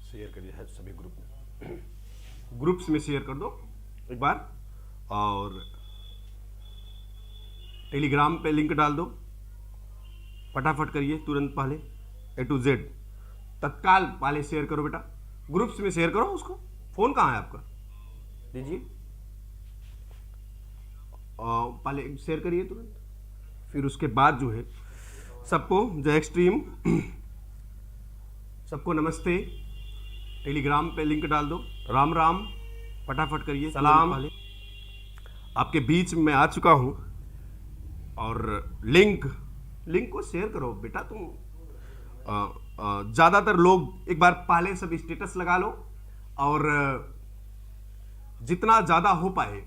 Share करिए है सभी ग्रुप में, ग्रुप्स में शेयर कर दो एक बार, और टेलीग्राम पे लिंक डाल दो, फटाफट करिए तुरंत, पहले A to Z तत्काल पहले शेयर करो बेटा, ग्रुप्स में शेयर करो उसको। फोन कहाँ है आपका, दीजिए, पहले शेयर करिए तुरंत। फिर उसके बाद जो है सबको जय एक्सट्रीम, सबको नमस्ते, टेलीग्राम पे लिंक डाल दो, राम राम, फटाफट करिए, सलाम। आपके बीच में आ चुका हूं, और लिंक को शेयर करो बेटा तुम। ज़्यादातर लोग एक बार पहले सब स्टेटस लगा लो, और जितना ज़्यादा हो पाए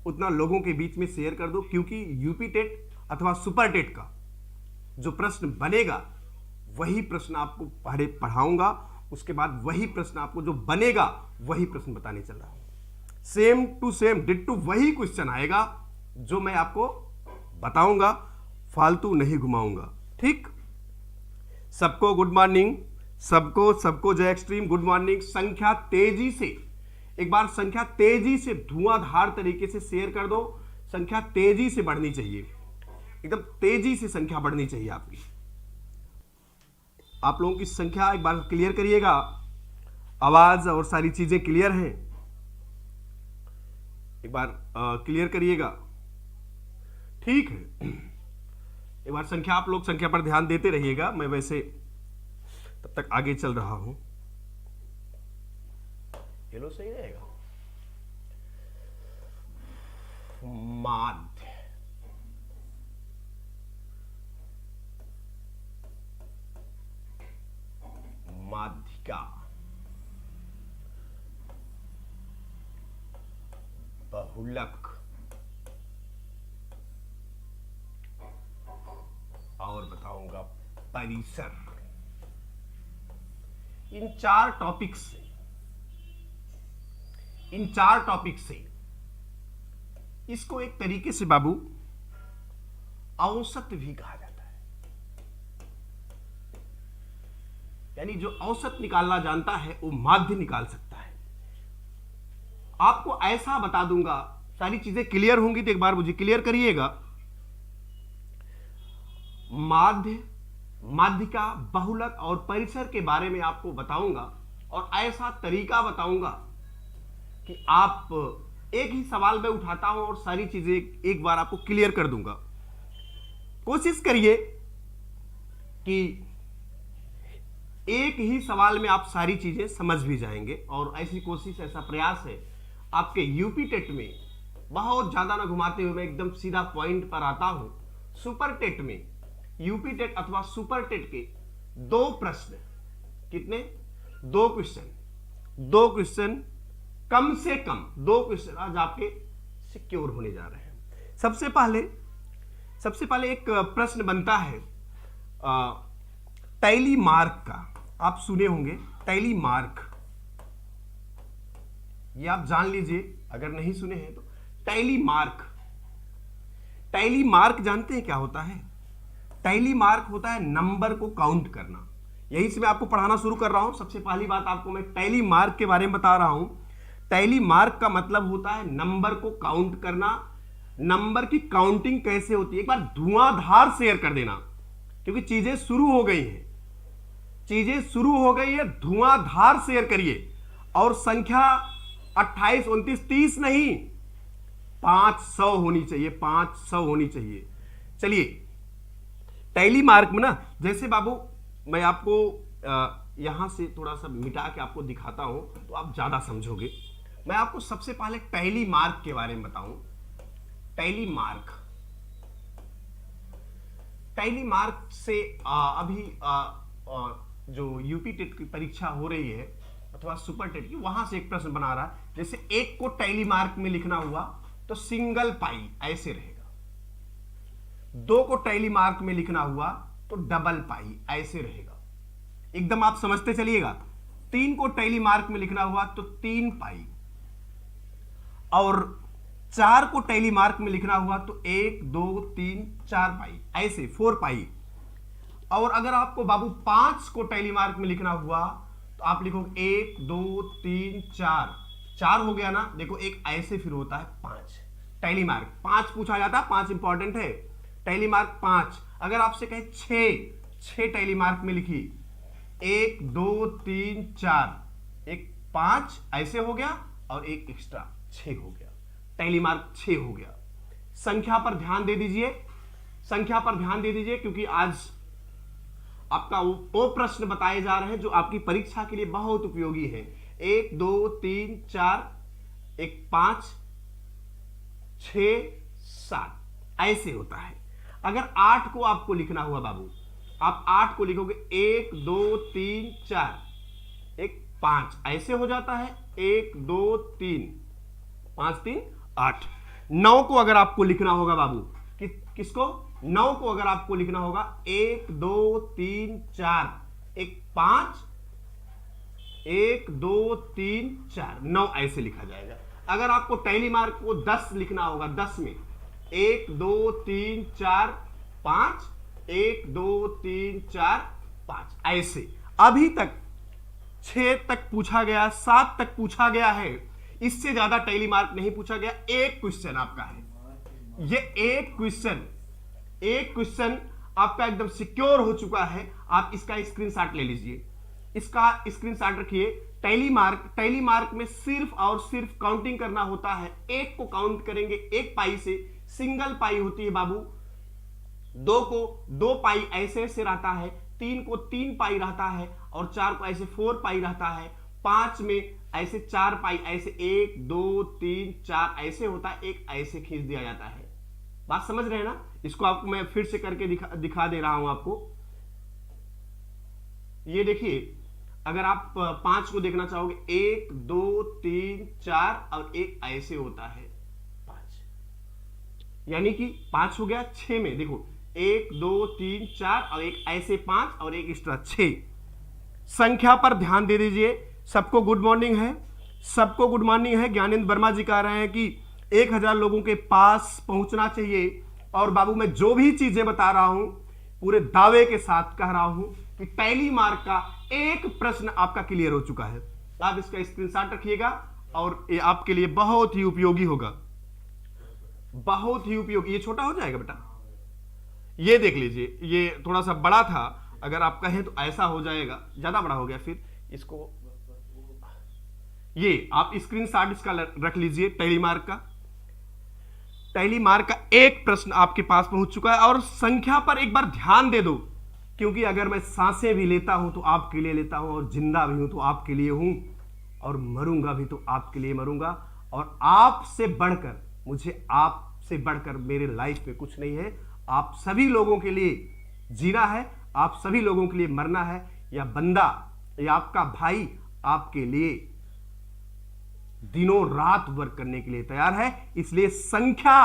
उतना लोगों के बीच में शेयर कर दो, क्योंकि यूपी टेट अथवा सुपर टेट का जो प्रश्न बनेगा वही प्रश्न आपको पहले पढ़ाऊंगा, उसके बाद वही प्रश्न आपको जो बनेगा वही प्रश्न बताने चल रहा हूं। सेम टू सेम डिट्टू वही क्वेश्चन आएगा जो मैं आपको बताऊंगा, फालतू नहीं घुमाऊंगा, ठीक। सबको गुड मॉर्निंग, सबको जय एक्सट्रीम गुड मॉर्निंग। संख्या तेजी से, एक बार संख्या तेजी से धुआंधार तरीके से शेयर कर दो। संख्या तेजी से बढ़नी चाहिए, एकदम तेजी से संख्या बढ़नी चाहिए आपकी। आप लोगों की संख्या एक बार क्लियर करिएगा, आवाज और सारी चीजें क्लियर हैं, एक बार क्लियर करिएगा, ठीक है। एक बार संख्या, आप लोग संख्या पर ध्यान देते रहिएगा, मैं वैसे तब तक आगे चल रहा हूं। ये लो सही रहेगा। माध्य, माध्यिका, बहुलक, और बताऊंगा परिसर। इन चार टॉपिक से इसको एक तरीके से बाबू औसत भी कहा जाता है, यानी जो औसत निकालना जानता है वो माध्य निकाल सकता है। आपको ऐसा बता दूंगा, सारी चीजें क्लियर होंगी तो एक बार मुझे क्लियर करिएगा। माध्य, माध्यिका, बहुलक और परिसर के बारे में आपको बताऊंगा, और ऐसा तरीका बताऊंगा कि आप एक ही सवाल में उठाता हूं और सारी चीजें एक बार आपको क्लियर कर दूंगा। कोशिश करिए कि एक ही सवाल में आप सारी चीजें समझ भी जाएंगे, और ऐसी कोशिश, ऐसा प्रयास है आपके यूपी टेट में। बहुत ज्यादा ना घुमाते हुए मैं एकदम सीधा पॉइंट पर आता हूं। सुपर टेट में, यूपी टेट अथवा सुपर टेट के दो प्रश्न, कितने, दो क्वेश्चन, कम से कम दो क्वेश्चन आज आपके सिक्योर होने जा रहे हैं। सबसे पहले एक प्रश्न बनता है टैली मार्क का। आप सुने होंगे टैली मार्क, ये आप जान लीजिए अगर नहीं सुने हैं तो। टैली मार्क जानते हैं क्या होता है? टैली मार्क होता है नंबर को काउंट करना। यही से मैं आपको पढ़ाना शुरू कर रहा हूं। सबसे पहली बात आपको मैं टैली मार्क के बारे में बता रहा हूं। टैली मार्क का मतलब होता है नंबर को काउंट करना। नंबर की काउंटिंग कैसे होती है, एक बार धुआंधार शेयर कर देना, क्योंकि चीजें शुरू हो गई है, धुआंधार शेयर करिए। और संख्या 28, 29, 30 नहीं, 500 होनी चाहिए, 500 होनी चाहिए। चलिए, टैली मार्क में ना, जैसे बाबू मैं आपको यहां से थोड़ा सा मिटा के आपको दिखाता हूं तो आप ज्यादा समझोगे। मैं आपको सबसे पहले टैली मार्क के बारे में बताऊं। टैली मार्क से अभी जो यूपी टेट की परीक्षा हो रही है अथवा सुपर टेट की, वहां से एक प्रश्न बना रहा है। जैसे एक को टैली मार्क में लिखना हुआ तो सिंगल पाई ऐसे रहेगा, दो को टैली मार्क में लिखना हुआ तो डबल पाई ऐसे रहेगा। एकदम आप समझते चलिएगा। तीन को टैली मार्क में लिखना हुआ तो 3 पाई, और 4 को टैली मार्क में लिखना हुआ तो 1, 2, 3, 4 पाई ऐसे 4 पाई। और अगर आपको बाबू 5 को टैली मार्क में लिखना हुआ तो आप लिखोगे 1 2 3 4, 4 हो गया ना। देखो एक ऐसे फिर होता है 5, टैली मार्क 5 पूछा जाता है, 5 इंपॉर्टेंट है, टैली मार्क 5। अगर आपसे कहे 6 टैली मार्क में लिखिए, 1 2 3 4, एक 5 ऐसे हो गया और एक एक्स्ट्रा 6 हो गया, टैली मार्क 6 हो गया। संख्या पर ध्यान दे दीजिए, संख्या पर ध्यान दे दीजिए, क्योंकि आज आपका वो प्रश्न बताए जा रहे हैं जो आपकी परीक्षा के लिए बहुत उपयोगी है। 1 2 3 4, एक 5 6 7 ऐसे होता है। अगर 8 को आपको लिखना हुआ बाबू, आप 8 को लिखोगे 1 2 3 4, एक 5 ऐसे हो जाता है, 1 2 3 5 3 8। 9 को अगर आपको लिखना होगा बाबू, किसको? 9 को अगर आपको लिखना होगा 1 2 3 4, एक 5 1 2 3 4, 9 ऐसे लिखा जाएगा। अगर आपको टैली मार्क को 10 लिखना होगा, 10 में 1 2 3 4 5, 1 2 3 4 5 ऐसे। अभी तक 6 तक पूछा गया, 7 तक पूछा गया है, इससे ज्यादा टैली मार्क नहीं पूछा गया। एक क्वेश्चन आपका है, ये एक क्वेश्चन आपका एकदम सिक्योर हो चुका है। आप इसका स्क्रीनशॉट ले लीजिए, इसका स्क्रीनशॉट रखिए। टैली मार्क में सिर्फ और सिर्फ काउंटिंग करना होता है। एक को काउंट करेंगे एक पाई से, सिंगल पाई होती है बाबू। 2 को 2 पाई ऐसे ऐसे रहता है, 3 को 3 पाई रहता है, और 4 को ऐसे 4 पाई रहता है, 5 में ऐसे 4 पाई, ऐसे 1 2 3 4 ऐसे होता है, एक ऐसे खींच दिया जाता है। बात समझ रहे हैं ना? इसको आपको मैं फिर से करके दिखा दे रहा हूं आपको। ये देखिए, अगर आप 5 को देखना चाहोगे, 1 2 3 4 और एक ऐसे होता है 5, यानी कि 5 हो गया। 6 में देखो 1 2 3 4 और एक ऐसे 5 और एक एक्स्ट्रा 6। संख्या पर ध्यान दे दीजिए। सबको गुड मॉर्निंग है, सबको गुड मॉर्निंग है। ज्ञानेंद्र वर्मा जी कह रहे हैं कि 1000 लोगों के पास पहुंचना चाहिए। और बाबू मैं जो भी चीजें बता रहा हूं पूरे दावे के साथ कह रहा हूं कि टैली मार्क का एक प्रश्न आपका क्लियर हो चुका है। आप इसका स्क्रीनशॉट रखिएगा और ये आपके लिए बहुत ही उपयोगी होगा, बहुत ही उपयोगी। ये छोटा हो जाएगा बेटा, ये देख लीजिए, ये थोड़ा सा बड़ा था, अगर आप कहें तो ऐसा हो जाएगा, ज्यादा बड़ा हो गया। फिर इसको ये आप स्क्रीनशॉट इसका रख लीजिए। टैली मार्क का एक प्रश्न आपके पास पहुंच चुका है। और संख्या पर एक बार ध्यान दे दो, क्योंकि अगर मैं सांसें भी लेता हूं तो आपके लिए लेता हूं, और जिंदा भी हूं तो आपके लिए हूं, और मरूंगा भी तो आपके लिए मरूंगा। और आपसे बढ़कर, मुझे आपसे बढ़कर मेरे लाइफ में कुछ नहीं है। आप सभी लोगों के लिए जीना है, आप सभी लोगों के लिए मरना है। या बंदा या आपका भाई आपके लिए दिनों रात वर्क करने के लिए तैयार है। इसलिए संख्या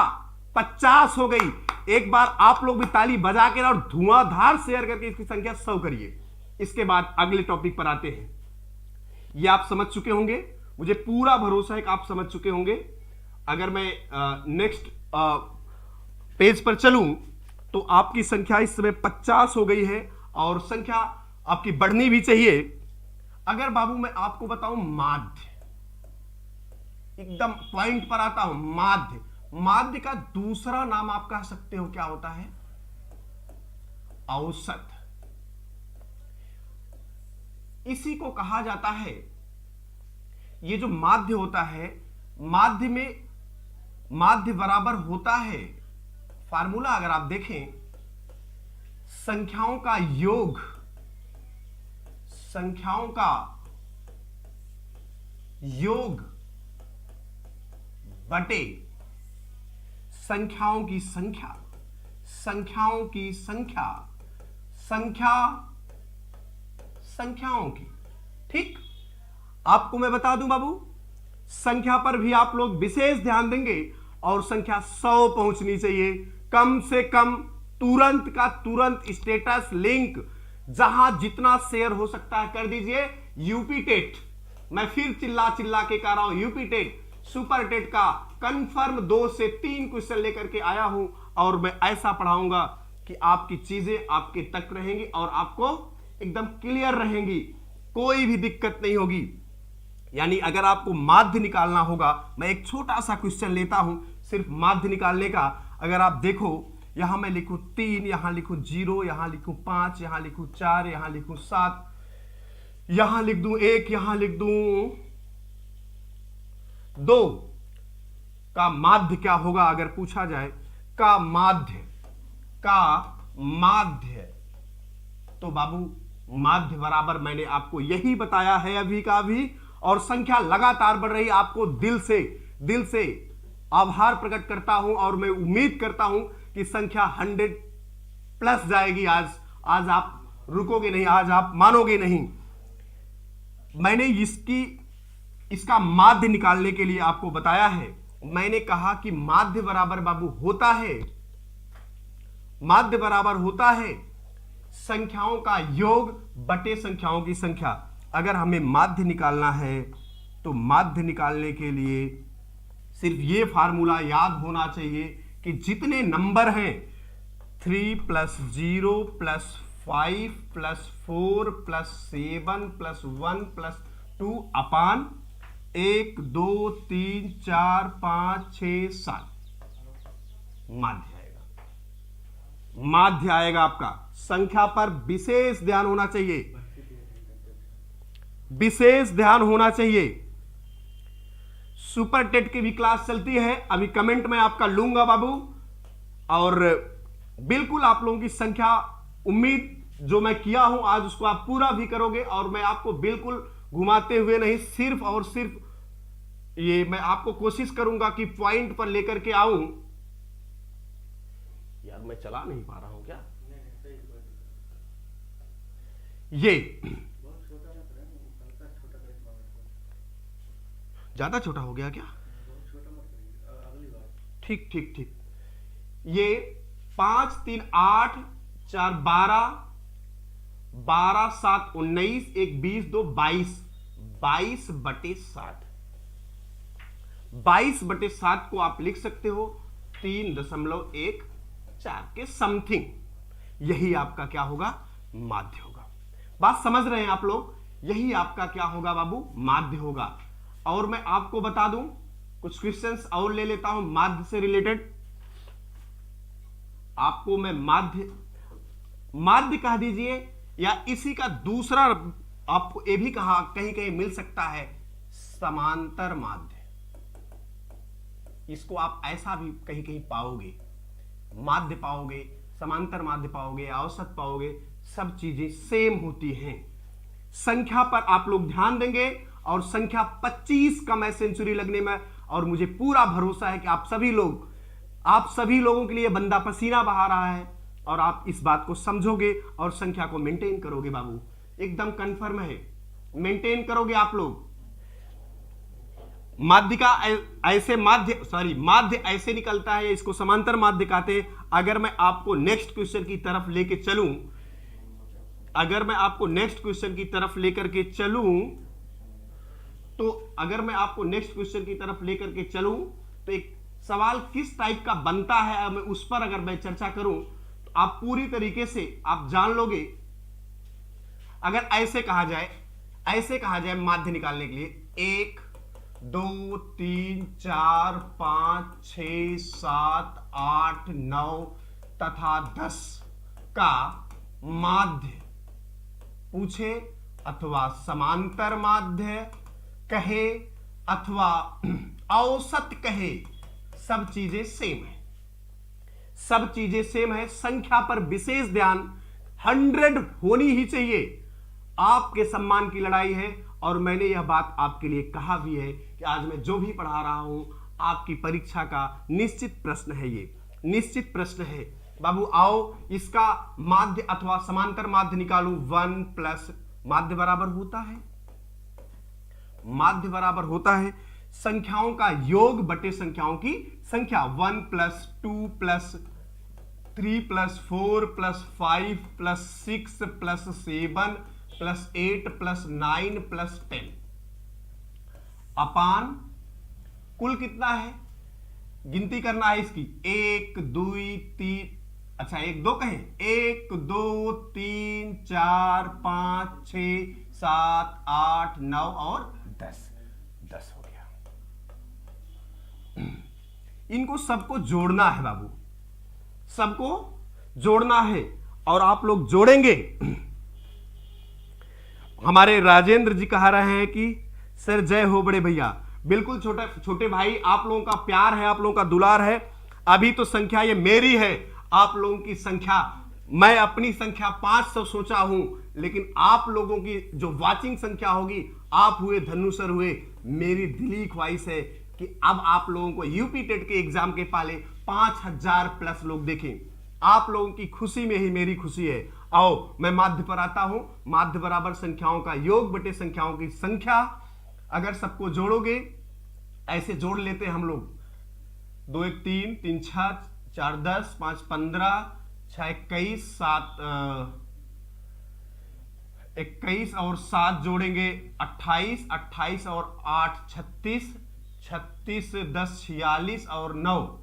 50 हो गई। एक बार आप लोग भी ताली बजा के और धुआंधार शेयर करके इसकी संख्या 100 करिए। इसके बाद अगले टॉपिक पर आते हैं। ये आप समझ चुके होंगे, मुझे पूरा भरोसा है कि आप समझ चुके होंगे। अगर मैं नेक्स्ट पेज पर चलूं तो आपकी संख्या इस समय 50 हो गई है, और संख्या आपकी बढ़नी भी चाहिए। अगर बाबू मैं आपको बताऊं माध्य, एकदम पॉइंट पर आता हूं, माध्य का दूसरा नाम आप कह सकते हो क्या होता है? औसत। इसी को कहा जाता है, ये जो माध्य होता है, माध्य में माध्य बराबर होता है, फार्मूला अगर आप देखें, संख्याओं का योग, संख्याओं का योग बटे संख्याओं की संख्या, संख्याओं की संख्या, संख्याओं की। ठीक, आपको मैं बता दूं बाबू, संख्या पर भी आप लोग विशेष ध्यान देंगे, और संख्या 100 पहुंचनी चाहिए कम से कम। तुरंत का तुरंत स्टेटस लिंक, जहां जितना शेयर हो सकता है कर दीजिए। यूपी टेट, मैं फिर चिल्ला चिल्ला के कह रहा हूं, यूपी टेट सुपर टेट का कंफर्म 2 से 3 क्वेश्चन लेकर के आया हूं, और मैं ऐसा पढ़ाऊंगा कि आपकी चीजें आपके तक रहेंगी और आपको एकदम क्लियर रहेंगी। कोई भी दिक्कत नहीं होगी। यानी अगर आपको माध्य निकालना होगा, मैं एक छोटा सा क्वेश्चन लेता हूं सिर्फ माध्य निकालने का। अगर आप देखो, यहां मैं लिखूं 3, यहां लिखूं 0, यहां लिखूं 5, यहां लिखूं 4, यहां लिखूं 7, यहां लिख दूं 1, यहां लिख दूं 2, का माध्य क्या होगा अगर पूछा जाए? का माध्य तो बाबू माध्य बराबर मैंने आपको यही बताया है अभी का अभी, और संख्या लगातार बढ़ रही। आपको दिल से आभार प्रकट करता हूं और मैं उम्मीद करता हूं कि संख्या 100 प्लस जाएगी। आज आप रुकोगे नहीं, आज आप मानोगे नहीं। मैंने इसका माध्य निकालने के लिए आपको बताया है। मैंने कहा कि माध्य बराबर बाबू होता है, माध्य बराबर होता है संख्याओं का योग बटे संख्याओं की संख्या। अगर हमें माध्य निकालना है तो माध्य निकालने के लिए सिर्फ ये फार्मूला याद होना चाहिए कि जितने नंबर हैं 3 + 0 + 5 + 4 + 7 + 1 + 2 अपान 1 2 3 4 5 6 7 माध्य आएगा आपका। संख्या पर विशेष ध्यान होना चाहिए, विशेष ध्यान होना चाहिए। सुपर टेट की भी क्लास चलती है, अभी कमेंट में आपका लूंगा बाबू, और बिल्कुल आप लोगों की संख्या उम्मीद जो मैं किया हूं आज उसको आप पूरा भी करोगे। और मैं आपको बिल्कुल घुमाते हुए नहीं, सिर्फ और सिर्फ ये मैं आपको कोशिश करूंगा कि पॉइंट पर लेकर के आऊं। यार मैं चला नहीं पा रहा हूं क्या ये? ज्यादा छोटा हो गया क्या? ठीक ठीक ठीक। ये 5 3 8 4 12 12 7 19 1 20 2 22 22/7 22/7 को आप लिख सकते हो 3.14 के समथिंग। यही आपका क्या होगा? माध्य होगा। बात समझ रहे हैं आप लोग? यही आपका क्या होगा बाबू? माध्य होगा। और मैं आपको बता दूं, कुछ क्वेश्चंस और ले लेता हूं माध्य से रिलेटेड। आपको मैं माध्य कह दीजिए, या इसी का दूसरा आपको ये भी कहा कहीं कहीं मिल सकता है, समांतर माध्य। इसको आप ऐसा भी कहीं कहीं पाओगे, माध्य पाओगे, समांतर माध्य पाओगे, औसत पाओगे, सब चीजें सेम होती हैं। संख्या पर आप लोग ध्यान देंगे, और संख्या 25 का मैं सेंचुरी लगने में, और मुझे पूरा भरोसा है कि आप सभी लोगों के लिए बंदा पसीना बहा रहा है, और आप इस बात को समझोगे और संख्या को मेंटेन करोगे बाबू। एकदम कंफर्म है, मेंटेन करोगे आप लोग। माध्य ऐसे निकलता है, इसको समांतर माध्य कहते हैं। अगर मैं आपको नेक्स्ट क्वेश्चन की तरफ लेके चलूं, तो एक सवाल किस टाइप का बनता है, मैं उस पर अगर मैं चर्चा करूं तो आप पूरी तरीके से आप जान लोगे। अगर ऐसे कहा जाए माध्य निकालने के लिए 1 2 3 4 5 6 7 8 9 तथा 10 का माध्य पूछे, अथवा समांतर माध्य कहे अथवा औसत कहे, सब चीजें सेम है। संख्या पर विशेष ध्यान 100 होनी ही चाहिए। आपके सम्मान की लड़ाई है, और मैंने यह बात आपके लिए कहा भी है कि आज मैं जो भी पढ़ा रहा हूं आपकी परीक्षा का निश्चित प्रश्न है। ये निश्चित प्रश्न है बाबू। आओ इसका माध्य अथवा समांतर माध्य निकालूं। 1 प्लस माध्य बराबर होता है संख्याओं का योग बटे संख्याओं की संख्या। 1 + 2 + 3 + 4 + 5 + 6 + 7 + 8 + 9 + 10 अपान कुल कितना है, गिनती करना है इसकी। 1 2 3, अच्छा, 1 2 कहें, 1 2 3 4 5 6 7 8 9 और 10, 10 हो गया। इनको सबको जोड़ना है बाबू, सबको जोड़ना है और आप लोग जोड़ेंगे। हमारे राजेंद्र जी कह रहे हैं कि सर जय हो बड़े भैया। बिल्कुल छोटे भाई, आप लोगों का प्यार है, आप लोगों का दुलार है। अभी तो संख्या ये मेरी है, आप लोगों की संख्या, मैं अपनी संख्या 500 सोचा हूं, लेकिन आप लोगों की जो वाचिंग संख्या होगी, आप हुए, धनु सर हुए, मेरी दिली ख्वाहिश है कि अब आप लोगों को यूपी टेट के एग्जाम के पहले 5000 प्लस लोग देखें। आप लोगों की खुशी में ही मेरी खुशी है। आओ मैं माध्य पर आता हूं। माध्य बराबर संख्याओं का योग बटे संख्याओं की संख्या। अगर सबको जोड़ोगे, ऐसे जोड़ लेते हैं हम लोग, 2 1 3 3 6 4 10 5 15 6 21 7 21 और 7 जोड़ेंगे 28, 28 और 8 36, 36 10 46 और 9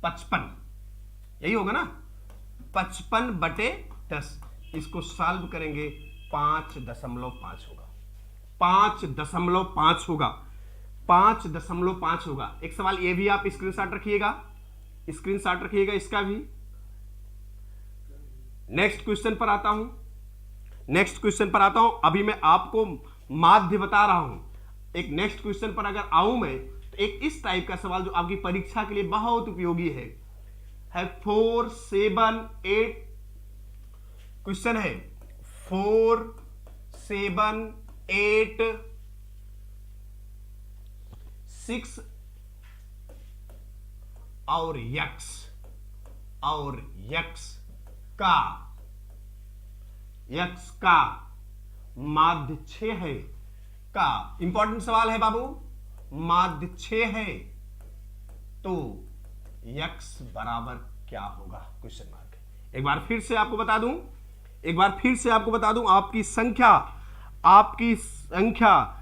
55, यही होगा ना, 55 बटे 10। इसको सॉल्व करेंगे 5.5 होगा, 5.5 होगा, 5.5 होगा। एक सवाल ये भी आप स्क्रीनशॉट रखिएगा, स्क्रीनशॉट रखिएगा इसका भी। नेक्स्ट क्वेश्चन पर आता हूं, नेक्स्ट क्वेश्चन पर आता हूं। अभी मैं आपको माध्य बता रहा हूं। एक नेक्स्ट क्वेश्चन पर अगर आऊं मैं, तो एक इस टाइप का सवाल जो आपकी परीक्षा के लिए बहुत उपयोगी है 4 7 8 क्वेश्चन है 4 7 8 6 और यक्स का माध्य 6 है का। इंपॉर्टेंट सवाल है बाबू, माध्य 6 है तो यक्स बराबर क्या होगा, क्वेश्चन मार्क। एक बार फिर से आपको बता दूं, आपकी संख्या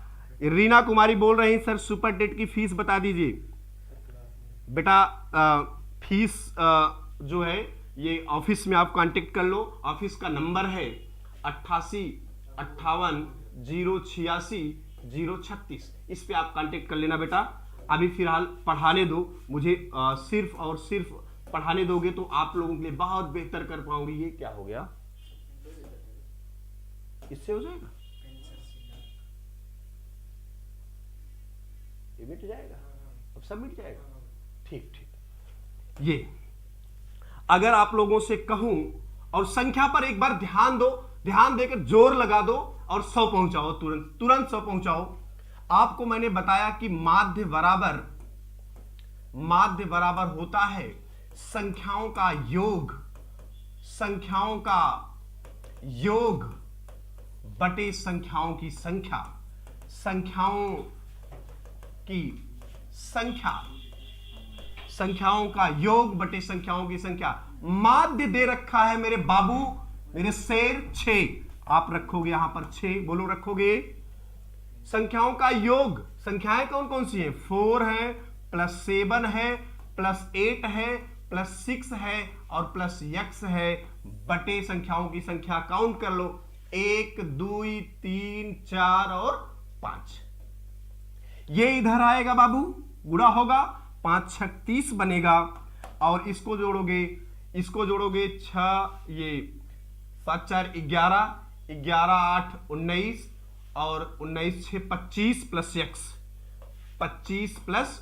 रीना कुमारी बोल रही सर सुपर टेट की फीस बता दीजिए। बेटा फीस जो है ये ऑफिस में आप कांटेक्ट कर लो। ऑफिस का नंबर है 88 58 086 036। इस पे आप कांटेक्ट कर लेना बेटा। अभी फिलहाल पढ़ाने दो मुझे, सिर्फ और सिर्फ पढ़ाने दोगे तो आप लोगों के लिए बहुत बेहतर कर पाऊंगी। ये क्या हो गया, इससे हो जाएगा, ये मिट जाएगा, अब सब मिट जाएगा। ठीक ठीक। ये अगर आप लोगों से कहूं और संख्या पर एक बार ध्यान दो, ध्यान देकर जोर लगा दो और 100 पहुंचाओ, तुरंत 100 पहुंचाओ। आपको मैंने बताया कि माध्य बराबर होता है संख्याओं का योग बटे संख्याओं की संख्या, संख्याओं का योग बटे संख्याओं की संख्या। माध्य दे रखा है मेरे बाबू, मेरे शेर 6। आप रखोगे यहां पर 6, बोलो रखोगे। संख्याओं का योग, संख्याएं कौन कौन सी है, 4 है प्लस 7 है प्लस 8 है प्लस 6 है और प्लस यक्स है बटे संख्याओं की संख्या। काउंट कर लो, 1 2 3 4 और 5। ये इधर आएगा बाबू, गुणा होगा, 5 6 30 बनेगा। और इसको जोड़ोगे 6, ये 7 4 11, 11 8 19 और 19 6 25 प्लस यक्स, 25 प्लस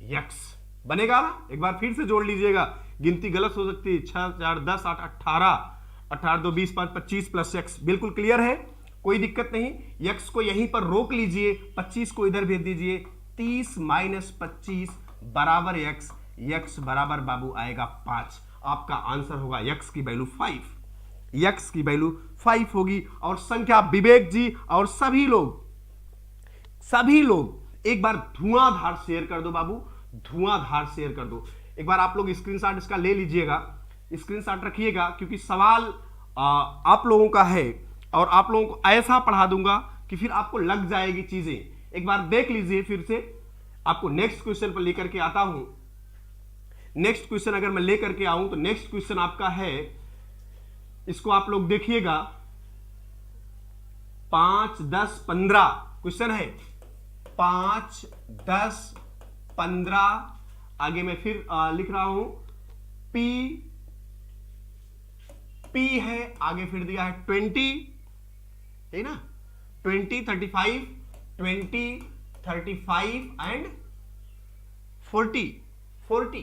यक्स बनेगा ना। एक बार फिर से जोड़ लीजिएगा, गिनती गलत हो सकती है। 6 4 10 8 18, 18 2 20 5 25 प्लस यक्स। बिल्कुल क्लियर है, कोई दिक्कत नहीं। यक्स को यहीं पर रोक लीजिए, 25 को इधर भेज दीजिए। 30 माइनस 25 बराबर यक्स, यक्स बराबर बाबू आएगा 5। आपका आंसर होगा यक्स की वैल्यू 5, यक्स की वैल्यू 5 होगी। और संख्या विवेक जी और सभी लोग एक बार धुआंधार शेयर कर दो बाबू, धुआंधार शेयर कर दो। एक बार आप लोग स्क्रीनशॉट इसका ले लीजिएगा, स्क्रीनशॉट रखिएगा, क्योंकि सवाल आप लोगों का है और आप लोगों को ऐसा पढ़ा दूंगा कि फिर आपको लग जाएगी चीजें। एक बार देख लीजिए फिर से, आपको नेक्स्ट क्वेश्चन पर लेकर के आता हूं। नेक्स्ट क्वेश्चन अगर मैं लेकर के आऊं तो नेक्स्ट क्वेश्चन आपका है, इसको आप लोग देखिएगा, 5, 10, 15 क्वेश्चन है। 5, 10, 15, आगे मैं फिर लिख रहा हूं, P है, आगे फिर दिया है 20, है ना, 20, 35, 20, 35 एंड 40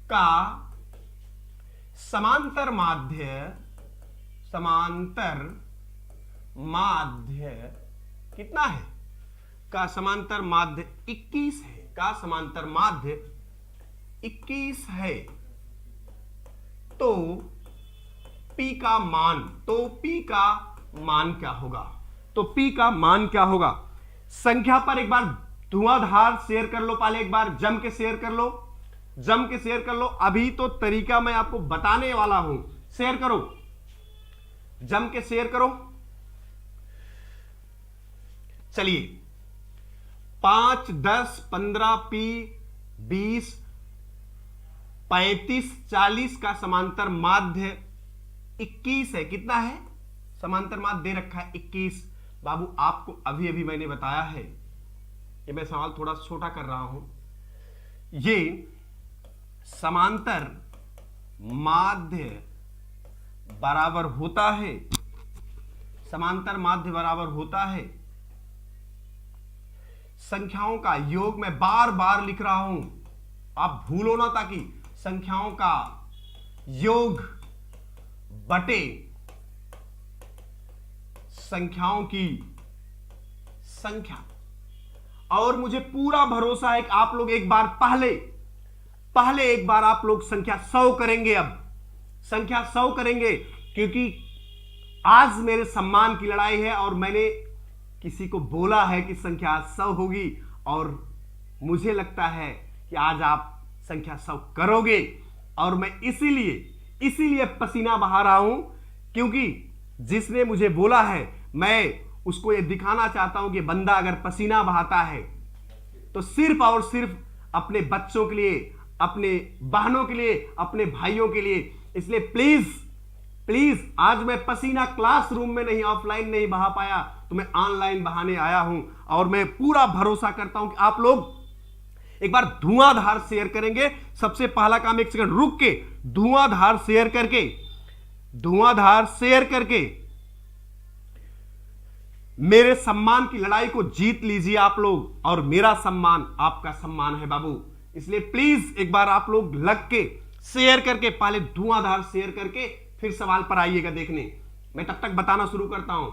का समांतर माध्य कितना है? का समांतर माध्य 21 है, का समांतर माध्य 21 है। तो P का मान क्या होगा? तो P का मान क्या होगा? संख्या पर एक बार धुआंधार शेयर कर लो, पहले एक बार जम के शेयर कर लो, अभी तो तरीका मैं आपको बताने वाला हूं। शेयर करो, जम के शेयर करो। चलिए, 5, 10, 15, P 20, 35, 40 का समांतर माध्य 21 है। कितना है? समांतर माध्य दे रखा है 21। बाबू आपको अभी अभी मैंने बताया है, ये मैं सवाल थोड़ा छोटा कर रहा हूं, ये समांतर माध्य बराबर होता है, समांतर माध्य बराबर होता है संख्याओं का योग। मैं बार बार लिख रहा हूं, आप भूलो ना, ताकि संख्याओं का योग बटे संख्याओं की संख्या। और मुझे पूरा भरोसा है कि आप लोग एक बार पहले एक बार आप लोग संख्या 100 करेंगे। अब संख्या 100 करेंगे, क्योंकि आज मेरे सम्मान की लड़ाई है और मैंने किसी को बोला है कि संख्या 100 होगी, और मुझे लगता है कि आज आप संख्या 100 करोगे। और मैं इसीलिए पसीना बहा रहा हूं, क्योंकि जिसने मुझे बोला है, मैं उसको यह दिखाना चाहता हूं कि बंदा अगर पसीना बहाता है तो सिर्फ और सिर्फ अपने बच्चों के लिए, अपने बहनों के लिए, अपने भाइयों के लिए। इसलिए प्लीज आज मैं पसीना क्लासरूम में नहीं, ऑफलाइन नहीं बहा पाया, तो मैं ऑनलाइन बहाने आया हूं। और मैं पूरा भरोसा करता हूं कि आप लोग एक बार धुआंधार शेयर करेंगे। सबसे पहला काम, एक सेकंड रुक के धुआंधार शेयर करके मेरे सम्मान की लड़ाई को जीत लीजिए आप लोग, और मेरा सम्मान आपका सम्मान है बाबू। इसलिए प्लीज एक बार आप लोग लग के शेयर करके, पहले धुआंधार शेयर करके फिर सवाल पर आइएगा देखने। मैं तब तक बताना शुरू करता हूं।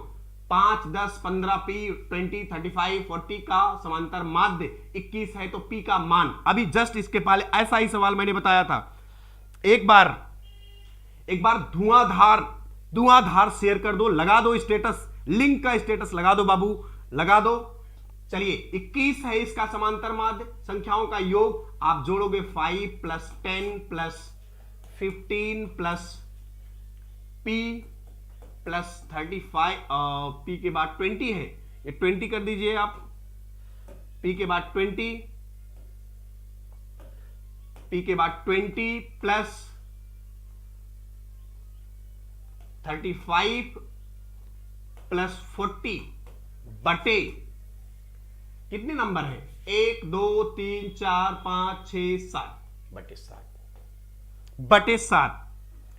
5, 10, 15, P 20, 35, 40 का समांतर माध्य 21 है, तो P का मान, अभी जस्ट इसके पहले ऐसा ही सवाल मैंने बताया था। एक बार धुआंधार शेयर कर दो, लगा दो स्टेटस, लिंक का स्टेटस लगा दो बाबू, लगा दो। चलिए, 21 है इसका समांतर माध्य, संख्याओं का योग आप जोड़ोगे 5 + 10 + 15 + P + 35, P के बाद 20 है, ये 20 कर दीजिए आप। P के बाद 20, P के बाद 20 + 35 + 40 बटे कितने नंबर है? 1, 2, 3, 4, 5, 6, 7 बटे 7।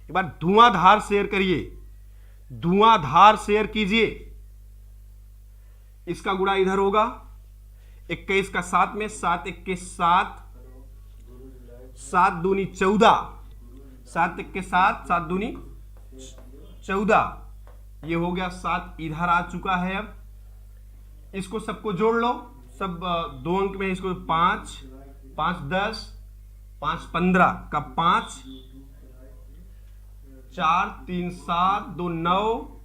एक बार धुआंधार शेयर करिए, धुआंधार शेयर कीजिए। इसका गुणा इधर होगा, 21 का 7 में, 7 × 1 = 7, 7 दूनी 14, 7 × 1 = 7, 7 दूनी 14, ये हो गया 7 इधर आ चुका है। अब इसको सबको जोड़ लो, सब 2 अंक में, इसको 5, 5 10, 5 15 का 5, 4 3 7, 2 9,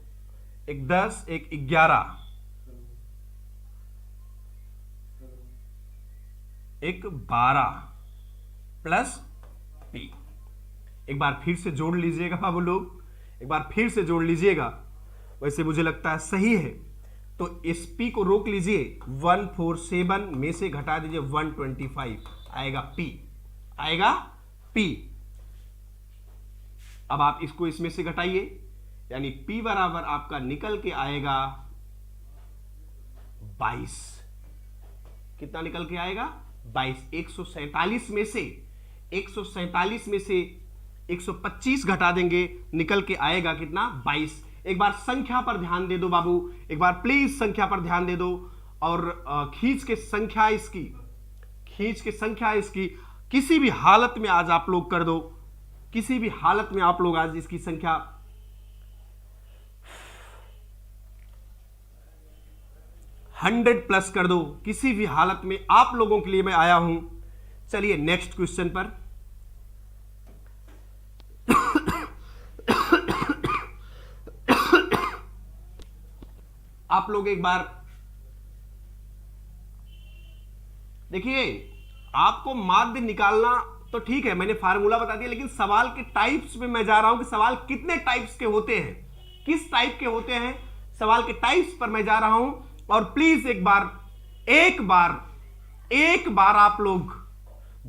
1 10, 1 11, 1 12 प्लस P। एक बार फिर से जोड़ लीजिएगा बाबू लोग, एक बार फिर से जोड़ लीजिएगा। वैसे मुझे लगता है सही है, तो इस P को रोक लीजिए, 147 में से घटा दीजिए 125, आएगा P, आएगा P। अब आप इसको इसमें से घटाइए, यानी P बराबर आपका निकल के आएगा 22। कितना निकल के आएगा? 22। 147 में से 147 में से 125 घटा देंगे, निकल के आएगा कितना? 22। एक बार संख्या पर ध्यान दे दो बाबू, एक बार प्लीज संख्या पर ध्यान दे दो, और खींच के संख्या इसकी किसी भी हालत में आज आप लोग कर दो, किसी भी हालत में आप लोग आज इसकी संख्या 100 प्लस कर दो, किसी भी हालत में आप लोगों के लिए मैं आया हूं। चलिए नेक्स्ट क्वेश्चन पर। आप लोग एक बार देखिए, आपको माध्य निकालना तो ठीक है, मैंने फार्मूला बता दिया, लेकिन सवाल के टाइप्स में मैं जा रहा हूं कि सवाल कितने टाइप्स के होते हैं, किस टाइप के होते हैं, सवाल के टाइप्स पर मैं जा रहा हूं। और प्लीज एक बार आप लोग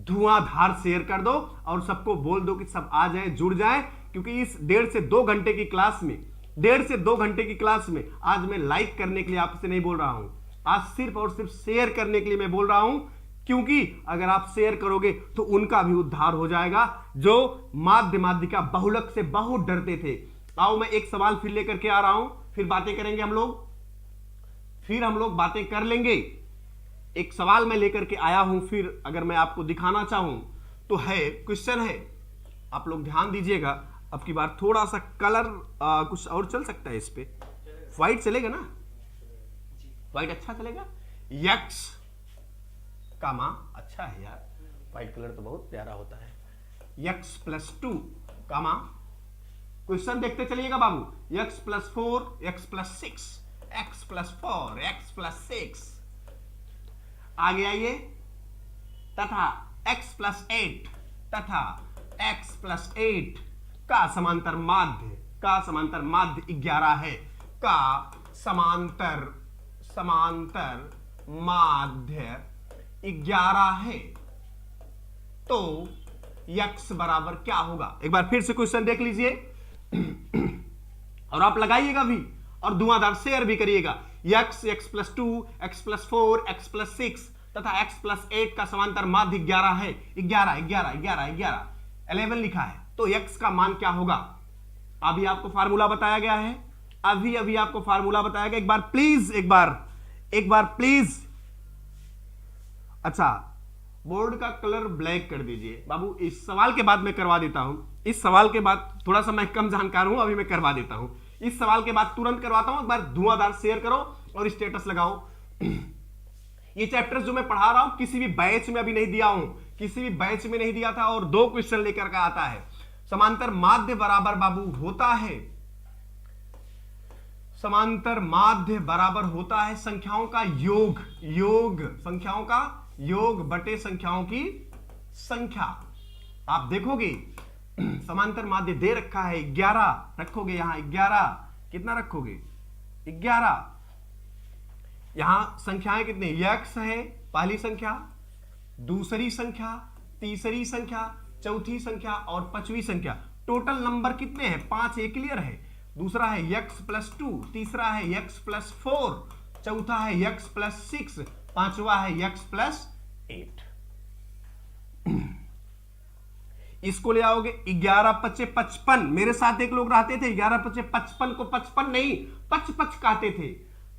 धुआंधार शेयर कर दो और सबको बोल दो कि सब आ जाए, जुड़ जाए, क्योंकि इस 1.5 से 2 घंटे की क्लास में, 1.5 से 2 घंटे की क्लास में आज मैं लाइक करने के लिए आपसे नहीं बोल रहा हूं, आज सिर्फ और सिर्फ शेयर करने के लिए मैं बोल रहा हूं, क्योंकि अगर आप शेयर करोगे तो उनका भी उद्धार हो जाएगा जो माध्यमिका बहुलक से बहुत डरते थे। आओ मैं एक सवाल फिर लेकर के आ रहा हूं, फिर बातें करेंगे हम लोग, फिर हम लोग बातें कर लेंगे। एक सवाल मैं लेकर के आया हूं, फिर अगर मैं आपको दिखाना चाहूं तो है, क्वेश्चन है, आप लोग ध्यान दीजिएगा। अब की बार थोड़ा सा कलर कुछ और चल सकता है, इस पे व्हाइट चलेगा ना? व्हाइट अच्छा चलेगा। यक्स का मान अच्छा है यार, व्हाइट कलर तो बहुत प्यारा होता है। यक्स प्लस 2 का मान, क्वेश्चन देखते चलिएगा बाबू। X plus 4, x plus 6, x plus 4, x plus 6, आगे आइए, तथा एक्स प्लस 8 तथा एक्स प्लस 8 का समांतर माध्य 11 है, का समांतर माध्य 11 है, तो यक्स बराबर क्या होगा? एक बार फिर से क्वेश्चन देख लीजिए और आप लगाइएगा भी और धुआंधार शेयर भी करिएगा। X, x plus 2, x plus 4, x plus 6 तथा एक्स प्लस 8 का समांतर माध्य 11 है। 11 लिखा है, तो यक्स का मान क्या होगा? अभी आपको फार्मूला बताया गया है, अभी आपको फार्मूला बताया गया। एक बार प्लीज। अच्छा, बोर्ड का कलर ब्लैक कर दीजिए बाबू, इस सवाल के बाद मैं करवा देता हूं, इस सवाल के बाद, थोड़ा सा मैं कम जानकार हूं, अभी मैं करवा देता हूं, इस सवाल के बाद तुरंत करवाता हूं। एक बार धुआंधार शेयर करो और स्टेटस लगाओ। ये चैप्टर जो मैं पढ़ा रहा हूं किसी भी बैच में अभी नहीं दिया हूं, किसी भी बैच में नहीं दिया था, और 2 क्वेश्चन लेकर का आता है। समांतर माध्य बराबर बाबू होता है, समांतर माध्य बराबर होता है संख्याओं का योग, संख्याओं का योग बटे संख्याओं की संख्या। आप देखोगे समांतर माध्य दे रखा है 11, रखोगे यहां 11, कितना रखोगे? 11। यहां संख्याएं कितनी? यक्स है पहली संख्या, दूसरी संख्या, तीसरी संख्या, चौथी संख्या और 5वीं संख्या। टोटल नंबर कितने हैं? 5। ये क्लियर है। दूसरा है यक्स प्लस 2, तीसरा है यक्स प्लस 4, चौथा है यक्स प्लस 6, पांचवा है यक्स प्लस 8। इसको ले आओगे 11 5 55। मेरे साथ एक लोग रहते थे, 11 5 55 को 55 नहीं 55 कहते थे,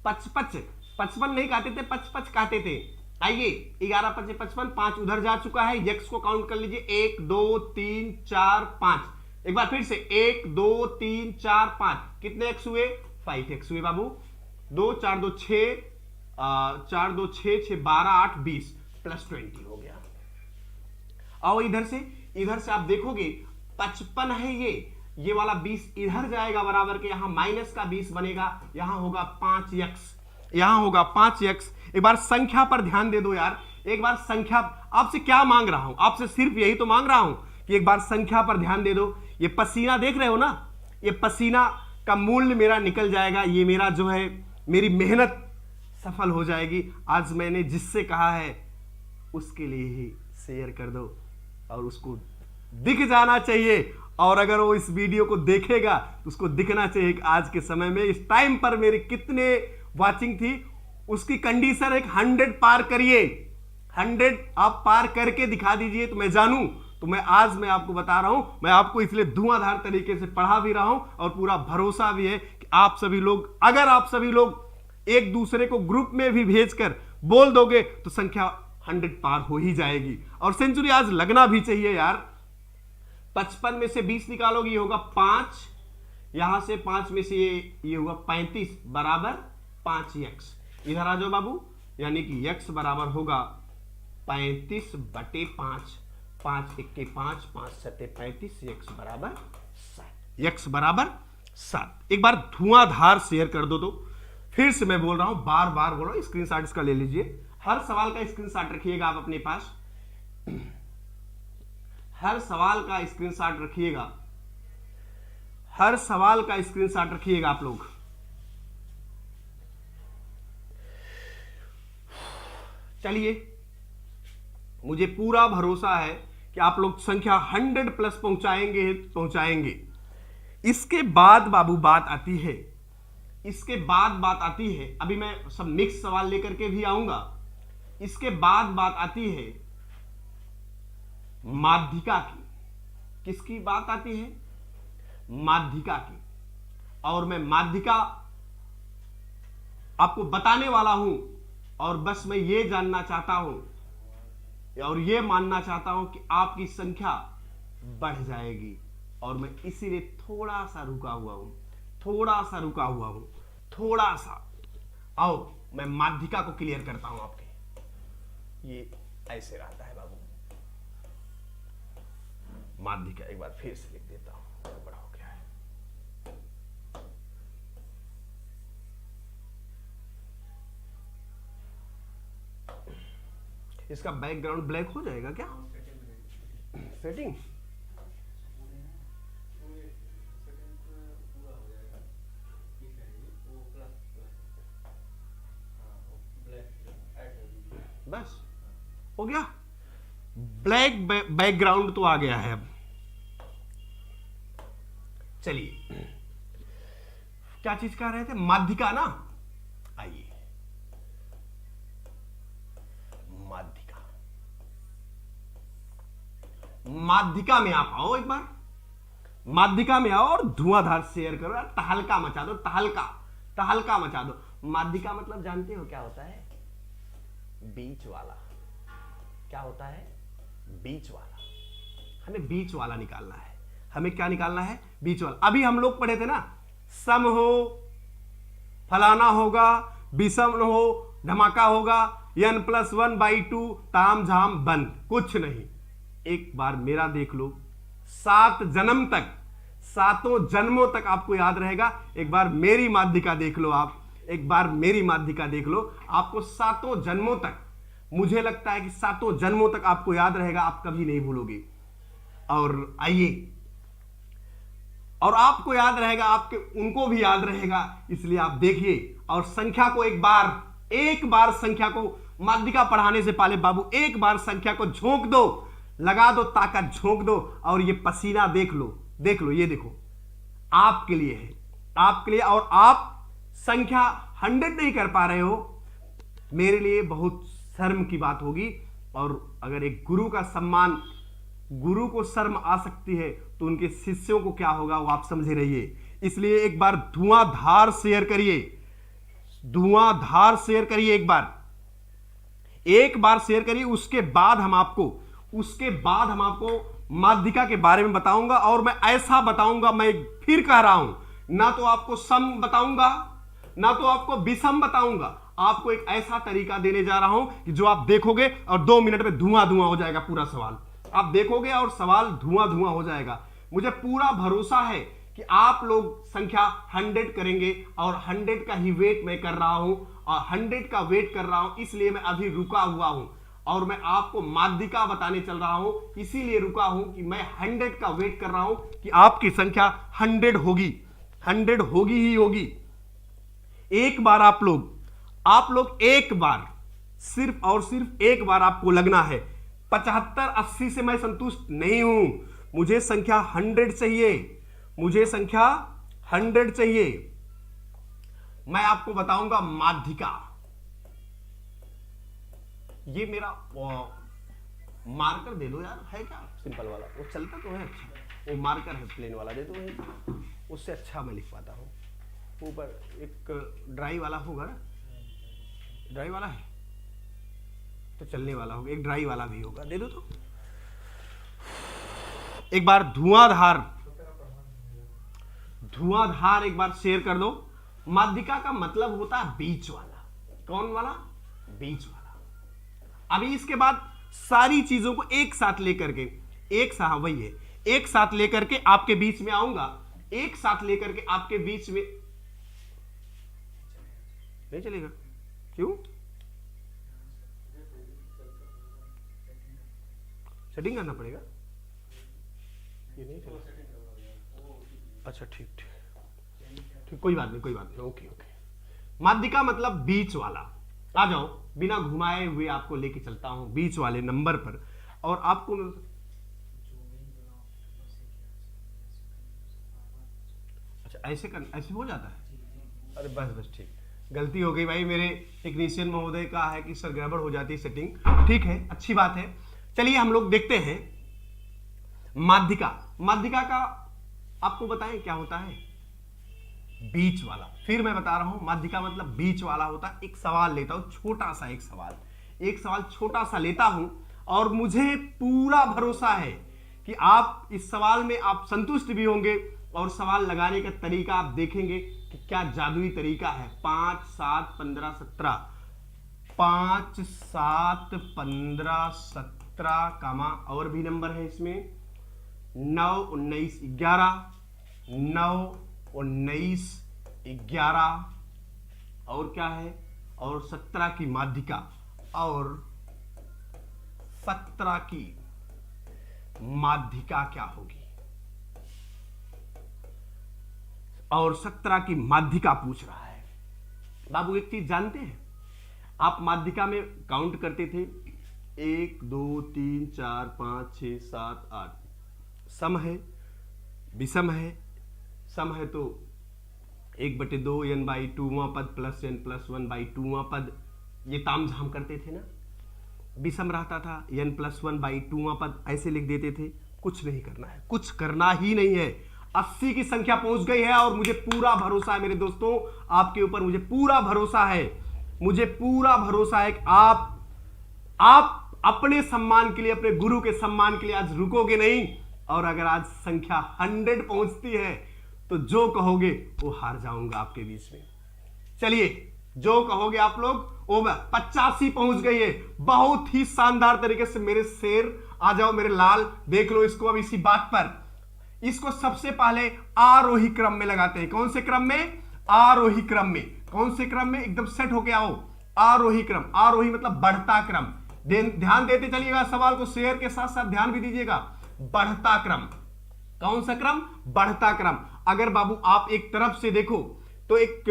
55 नहीं कहते थे, 55 कहते थे। आइए 11 5 55, 5 उधर जा चुका है। यक्स को काउंट कर लीजिए, 1 2 3 4 5। एक बार फिर से 1 2 3 4 5, कितने एक्स हुए? 5 एक्स हुए बाबू। 2 4 2 6, 4 2 6 6 12 8 20 प्लस 20 हो गया। आओ इधर से आप देखोगे 55 है, ये वाला 20 इधर जाएगा बराबर के, यहां माइनस का 20 बनेगा, यहां होगा 5x, यहां होगा 5x। एक बार संख्या पर ध्यान दे दो यार, एक बार संख्या, आपसे क्या मांग रहा हूं? आपसे सिर्फ यही तो मांग रहा हूं कि एक बार संख्या पर ध्यान दे दो। ये पसीना देख रहे हो ना, ये पसीना का मूल्य मेरा निकल जाएगा, ये मेरा जो है मेरी मेहनत सफल हो जाएगी। आज मैंने जिससे कहा है उसके लिए ही शेयर कर दो, और उसको दिख जाना चाहिए। और अगर वो इस वीडियो को देखेगा तो उसको दिखना चाहिए कि आज के समय में इस टाइम पर मेरे कितने वाचिंग थी। उसकी कंडीशन एक 100 पार करिए, 100 आप पार करके दिखा दीजिए तो मैं जानूं। तो मैं आपको बता रहा हूं, मैं आपको इसलिए धुआंधार तरीके से पढ़ा भी रहा हूं और पूरा भरोसा भी है कि आप सभी लोग, अगर आप सभी लोग एक दूसरे को ग्रुप में भी भेजकर बोल दोगे तो संख्या 100 पार हो ही जाएगी। और सेंचुरी आज लगना भी चाहिए यार। 55 में से 20 निकालोगे, ये होगा 5, यहां से 5 में से ये होगा 35 बराबर 5x। इधर आ जाओ बाबू, यानी कि x बराबर होगा 35/5, 5 1 के 5, 5 7 35, x बराबर 7, x बराबर 7। एक बार धुआंधार शेयर कर दो। तो फिर से मैं बोल रहा हूं, बार बार बोल रहा हूं, स्क्रीनशॉट इसका ले लीजिए। हर सवाल का स्क्रीनशॉट रखिएगा आप अपने पास, हर सवाल का स्क्रीनशॉट रखिएगा, हर सवाल का स्क्रीनशॉट रखिएगा आप लोग। चलिए, मुझे पूरा भरोसा है कि आप लोग संख्या 100 प्लस पहुंचाएंगे। इसके बाद बाबू बात आती है, इसके बाद बात आती है, अभी मैं सब मिक्स सवाल लेकर के भी आऊंगा। इसके बाद बात आती है माध्यिका की। किसकी बात आती है? माध्यिका की। और मैं माध्यिका आपको बताने वाला हूं, और बस मैं ये जानना चाहता हूं और ये मानना चाहता हूं कि आपकी संख्या बढ़ जाएगी। और मैं इसीलिए थोड़ा सा रुका हुआ हूं, थोड़ा सा। आओ मैं माध्यिका को क्लियर करता हूं आपके। ये ऐसे रहता है बाबू, माध्यिका। एक बार फिर से लिख देता हूं, बड़ा हो गया है। इसका बैकग्राउंड ब्लैक हो जाएगा क्या? सेटिंग बस हो गया, ब्लैक बैकग्राउंड तो आ गया है। अब चलिए, क्या चीज कह रहे थे? माध्यिका ना। आइए, माध्यिका में आप आओ, एक बार माध्यिका में आओ और धुआंधार शेयर करो यार। तहलका मचा दो, तहलका मचा दो। माध्यिका मतलब जानते हो क्या होता है? बीच वाला। क्या होता है? बीच वाला। हमें बीच वाला निकालना है। हमें क्या निकालना है? बीच वाला। अभी हम लोग पढ़े थे ना, सम हो, फलाना होगा, विषम हो, धमाका होगा, n+1/2, ताम झाम बंद, कुछ नहीं। एक बार मेरा देख लो, 7 जन्म तक, 7 जन्मों तक आपको याद रहेगा। एक बार मेरी माध्यिका देख लो आप, एक बार मेरी माध्यिका देख लो, आपको 7 जन्मों तक, मुझे लगता है कि 7 जन्मों तक आपको याद रहेगा, आप कभी नहीं भूलोगे। और आइए, और आपको याद रहेगा, आपके उनको भी याद रहेगा, इसलिए आप देखिए। और संख्या को एक बार संख्या को माध्यिका पढ़ाने से पहले बाबू एक बार संख्या को झोंक दो, लगा दो ताकत, झोंक दो। और ये पसीना देख लो, ये देखो, आपके लिए है, आपके लिए। और आप संख्या 100 नहीं कर पा रहे हो, मेरे लिए बहुत शर्म की बात होगी। और अगर एक गुरु का सम्मान, गुरु को शर्म आ सकती है तो उनके शिष्यों को क्या होगा, वो आप समझे रहिए। इसलिए एक बार धुआंधार शेयर करिए, धुआंधार शेयर करिए, एक बार शेयर करिए। उसके बाद हम आपको माध्यिका के बारे में बताऊंगा। और मैं ऐसा बताऊंगा, मैं फिर कह रहा हूं, ना तो आपको सम बताऊंगा, ना तो आपको विषम बताऊंगा। आपको एक ऐसा तरीका देने जा रहा हूं कि जो आप देखोगे और 2 मिनट में धुआं हो जाएगा पूरा सवाल। आप देखोगे और सवाल धुआं हो जाएगा। मुझे पूरा भरोसा है कि आप लोग संख्या 100 करेंगे। और 100 का ही वेट मैं कर रहा हूं, और 100 का वेट कर रहा हूं, इसलिए मैं अभी रुका हुआ हूं। और मैं आपको माध्यिका बताने चल रहा हूं, इसीलिए रुका हूं कि मैं 100 का वेट कर रहा हूं कि आपकी संख्या 100 होगी, 100 होगी ही होगी। एक बार आप लोग एक बार, सिर्फ और सिर्फ एक बार आपको लगना है, 75 80 से मैं संतुष्ट नहीं हूं, मुझे संख्या 100 चाहिए, मुझे संख्या 100 चाहिए। मैं आपको बताऊंगा माध्यिका, ये मेरा मार्कर दे दो यार, है क्या सिंपल वाला, वो चलता तो है अच्छा, वो मार्कर है प्लेन वाला दे दो, उससे अच्छा मैं लिख पाता हूँ। ऊपर एक ड्राई वाला होगा ना, ड्राई वाला है तो चलने वाला होगा, एक ड्राई वाला भी होगा, दे दो तो। एक बार धुआंधार धुआंधार एक बार शेयर कर दो। माध्यिका का मतलब होता है बीच वाला। कौन वाला? बीच वाला। अभी इसके बाद सारी चीजों को एक साथ लेकर के, एक साथ वही है, एक साथ लेकर के आपके बीच में आऊंगा, एक साथ लेकर के आपके बीच में नहीं चलेगा। क्यों? सेटिंग करना पड़ेगा, ये नहीं चलेगा। अच्छा ठीक ठीक ठीक, कोई बात नहीं, कोई बात नहीं, ओके ओके। माध्यिका मतलब बीच वाला। आ जाओ, बिना घुमाए हुए आपको लेके चलता हूं बीच वाले नंबर पर, और आपको अच्छा ऐसे कर, ऐसे हो जाता है। अरे बस बस ठीक, गलती हो गई भाई, मेरे टेक्नीशियन महोदय का है कि सर गड़बड़ हो जाती है सेटिंग। ठीक है, अच्छी बात है। चलिए हम लोग देखते हैं माध्यिका। माध्यिका का आपको बताएं क्या होता है? बीच वाला। फिर मैं बता रहा हूं, माध्यिका मतलब बीच वाला होता है। एक सवाल लेता हूं, छोटा सा एक सवाल छोटा सा लेता हूं, और मुझे पूरा भरोसा है कि आप इस सवाल में आप संतुष्ट भी होंगे, और सवाल लगाने का तरीका आप देखेंगे कि क्या जादुई तरीका है। 5 7 15 17, 5 7 15 17 कामा और भी नंबर है इसमें, 9 19 11, 9 19 11, और क्या है, और 17 की माध्यिका, और 17 की माध्यिका क्या होगी, और 17 की माध्यिका पूछ रहा है। बाबू एक चीज जानते हैं, आप माध्यिका में काउंट करते थे 1 2 3 4 5 6 7 8, सम है, विषम है। सम है तो 1/2 n/2वां पद प्लस n + 1/2वां पद, ये तामझाम करते थे ना। विषम रहता था n + 1/2वां पद, ऐसे लिख देते थे। कुछ नहीं करना है, कुछ करना ही नहीं है। 80 की संख्या पहुंच गई है, और मुझे पूरा भरोसा है मेरे दोस्तों आपके ऊपर, मुझे पूरा भरोसा है, मुझे पूरा भरोसा है कि आप अपने सम्मान के लिए, अपने गुरु के सम्मान के लिए आज रुकोगे नहीं। और अगर आज संख्या 100 पहुंचती है तो जो कहोगे वो हार जाऊंगा आपके बीच में। चलिए, जो कहोगे आप लोग वो 85 पहुंच गई है, बहुत ही शानदार तरीके से। मेरे शेर आ जाओ, मेरे लाल, देख लो इसको। अब इसी बात पर इसको सबसे पहले आरोही क्रम में लगाते हैं। कौन से क्रम में? आरोही क्रम में। कौन से क्रम में? एकदम सेट होके आओ। आरोही क्रम, आरोही मतलब बढ़ता क्रम। ध्यान देते चलिएगा सवाल को, शेयर के साथ साथ ध्यान भी दीजिएगा। बढ़ता क्रम, कौन सा क्रम? बढ़ता क्रम। अगर बाबू आप एक तरफ से देखो तो एक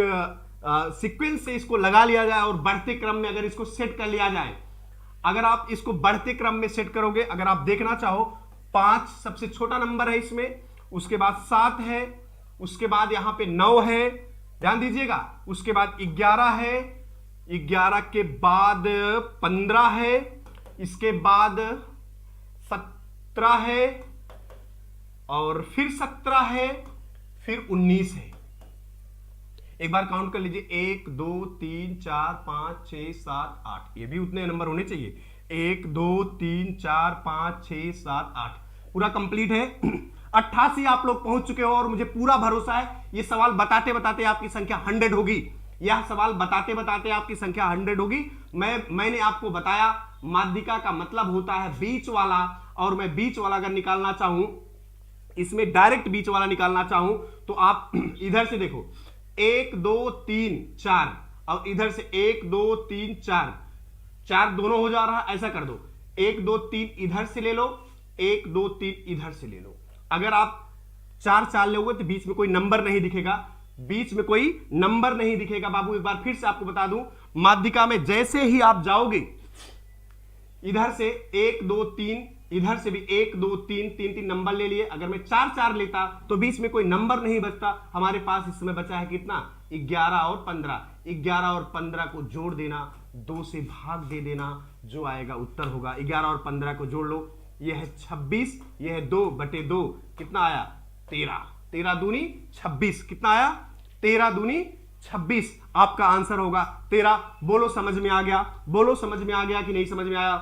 सीक्वेंस से इसको लगा लिया जाए, और बढ़ते क्रम में अगर इसको सेट कर लिया जाए, अगर आप इसको बढ़ते क्रम में सेट करोगे, अगर आप देखना चाहो, 5 सबसे छोटा नंबर है इसमें, उसके बाद 7 है, उसके बाद यहां पे 9 है, ध्यान दीजिएगा, उसके बाद 11 है, 11 के बाद 15 है, इसके बाद 17 है, और फिर 17 है, फिर 19 है। एक बार काउंट कर लीजिए, 1 2 3 4 5 6 7 8, ये भी उतने नंबर होने चाहिए। 1 2 3 4 5 6 7 8 पूरा कंप्लीट है। 88 आप लोग पहुंच चुके हो, और मुझे पूरा भरोसा है ये सवाल बताते बताते आपकी संख्या 100 होगी। यह सवाल बताते बताते आपकी संख्या 100 होगी। मैंने आपको बताया माध्यिका का मतलब होता है बीच वाला, और मैं बीच वाला अगर निकालना चाहूं, इसमें डायरेक्ट बीच वाला निकालना चाहूं, तो आप इधर से देखो, 1 2 3 4, और इधर से 1 2 3 4, 4 दोनों हो जा रहा है, ऐसा कर दो, 1 2 3 इधर से ले लो, 1 2 3 इधर से ले लो। अगर आप 4 4 लोगे तो बीच में कोई नंबर नहीं दिखेगा, बीच में कोई नंबर नहीं दिखेगा। बाबू एक बार फिर से आपको बता दूं, माध्यिका में जैसे ही आप जाओगे, इधर से 1 2 3, इधर से भी 1 2 3, 3 3 नंबर ले लिए। अगर मैं 4 4 लेता तो बीच में कोई नंबर नहीं बचता। हमारे पास इस समय बचा है कितना, 11 और 15। 11 और 15 को जोड़ देना, 2 से भाग दे देना, जो आएगा उत्तर होगा। 11 और 15 को जोड़ लो, ये है 26, ये है 2/2, कितना आया 13। 13 दूनी 26, कितना आया 13 दूनी 26। आपका आंसर होगा 13। बोलो समझ में आ गया, बोलो समझ में आ गया कि नहीं समझ में आया।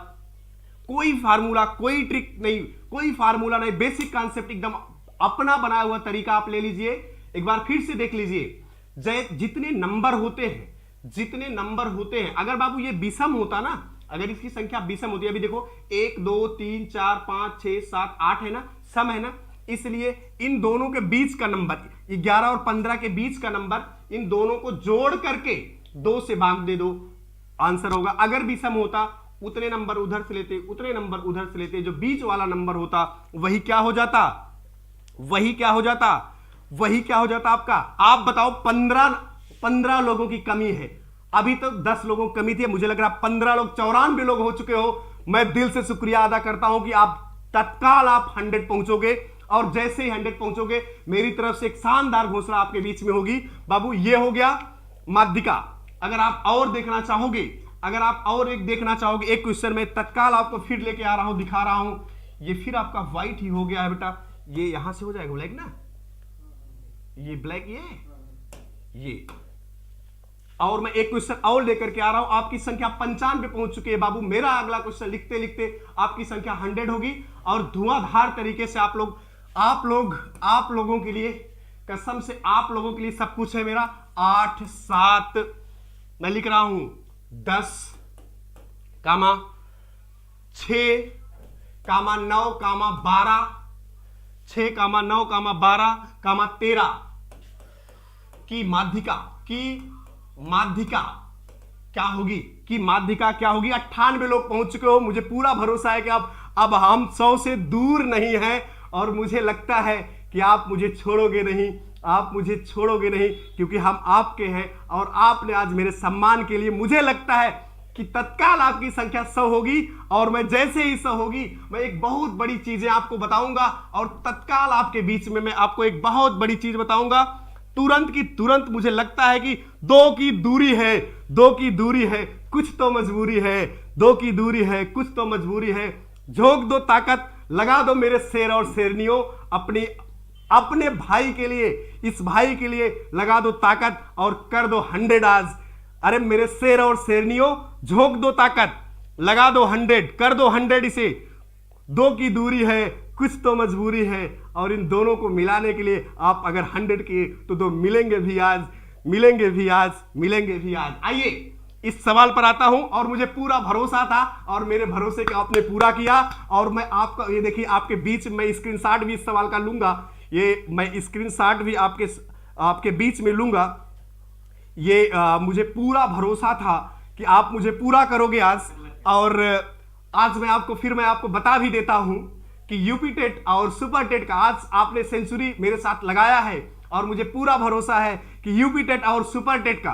कोई फार्मूला, कोई ट्रिक नहीं, कोई फार्मूला नहीं, बेसिक कॉन्सेप्ट एकदम अपना बनाया हुआ तरीका आप ले लीजिए। एक बार फिर से देख लीजिए, जितने नंबर होते हैं, जितने नंबर होते हैं, अगर बाबू ये विषम होता ना, अगर इसकी संख्या विषम होती है, अभी देखो 1 2 3 4 5 6 7 8 है ना, सम है ना, इसलिए इन दोनों के बीच का नंबर 11 और 15 के बीच का नंबर, इन दोनों को जोड़ करके 2 से भाग दे दो, आंसर होगा। अगर विषम होता उतने नंबर उधर से लेते, उतने नंबर उधर से लेते, जो बीच वाला नंबर होता वही क्या हो जाता, वही क्या हो जाता, वही क्या हो जाता आपका। आप बताओ 15 लोगों की कमी है, अभी तो 10 लोगों की कमी थी, मुझे लग रहा 15 लोग, 94 लोग हो चुके हो। मैं दिल से शुक्रिया अदा करता हूं कि आप तत्काल आप 100 पहुंचोगे, और जैसे ही 100 पहुंचोगे मेरी तरफ से एक शानदार घोषणा आपके बीच में होगी। बाबू ये हो गया माध्यिका। अगर आप और देखना चाहोगे, अगर आप और एक देखना चाहोगे, एक क्वेश्चन में तत्काल आपको फिर लेके आ रहा हूं, दिखा रहा हूं। ये फिर आपका व्हाइट ही हो गया है बेटा, ये यहां से हो जाएगा ब्लैक ना, ये ब्लैक, ये और मैं एक क्वेश्चन और लेकर के आ रहा हूं। आपकी संख्या 95 पहुंच चुकी है बाबू। मेरा अगला क्वेश्चन लिखते लिखते आपकी संख्या 100 होगी, और धुआंधार तरीके से आप लोगों के लिए, कसम से आप लोगों के लिए सब कुछ है मेरा। 8 7 मैं लिख रहा हूं, 10 कामा 6 कामा 9 कामा 12, 6 कामा 9 कामा 12 कामा 13 की माध्यिका क्या होगी, कि माध्यिका क्या होगी। 98 लोग पहुंच चुके हो, मुझे पूरा भरोसा है कि अब हम 100 से दूर नहीं हैं, और मुझे लगता है कि आप मुझे छोड़ोगे नहीं, आप मुझे छोड़ोगे नहीं, क्योंकि हम आपके हैं, और आपने आज मेरे सम्मान के लिए, मुझे लगता है कि तत्काल आपकी संख्या 100 होगी, और मैं जैसे ही 100 होगी मैं एक बहुत बड़ी चीजें आपको बताऊंगा, और तत्काल आपके बीच में मैं आपको एक बहुत बड़ी चीज बताऊंगा। तुरंत की तुरंत मुझे लगता है कि 2 की दूरी है, 2 की दूरी है, कुछ तो मजबूरी है, 2 की दूरी है, कुछ तो मजबूरी है। झोंक दो ताकत, लगा दो मेरे शेर और शेरनियों, अपने भाई के लिए, इस भाई के लिए लगा दो ताकत, और कर दो 100 आज। अरे मेरे शेर और शेरनियों, झोंक दो ताकत, लगा दो 100, कर दो 100 इसे। 2 की दूरी है, कुछ तो मजबूरी है, और इन दोनों को मिलाने के लिए आप अगर 100 किए तो 2 मिलेंगे भी आज, मिलेंगे भी आज, मिलेंगे भी आज। आइए इस सवाल पर आता हूं, और मुझे पूरा भरोसा था, और मेरे भरोसे को आपने पूरा किया, और मैं आपका ये देखिए आपके बीच में स्क्रीनशॉट भी इस सवाल का लूंगा, ये मैं स्क्रीनशॉट भी आपके बीच में लूंगा। ये मुझे पूरा भरोसा था कि आप मुझे पूरा करोगे आज, और आज मैं आपको बता भी देता हूं कि यूपी टेट और सुपर टेट का आज आपने सेंचुरी मेरे साथ लगाया है, और मुझे पूरा भरोसा है कि यूपी टेट और सुपर टेट का,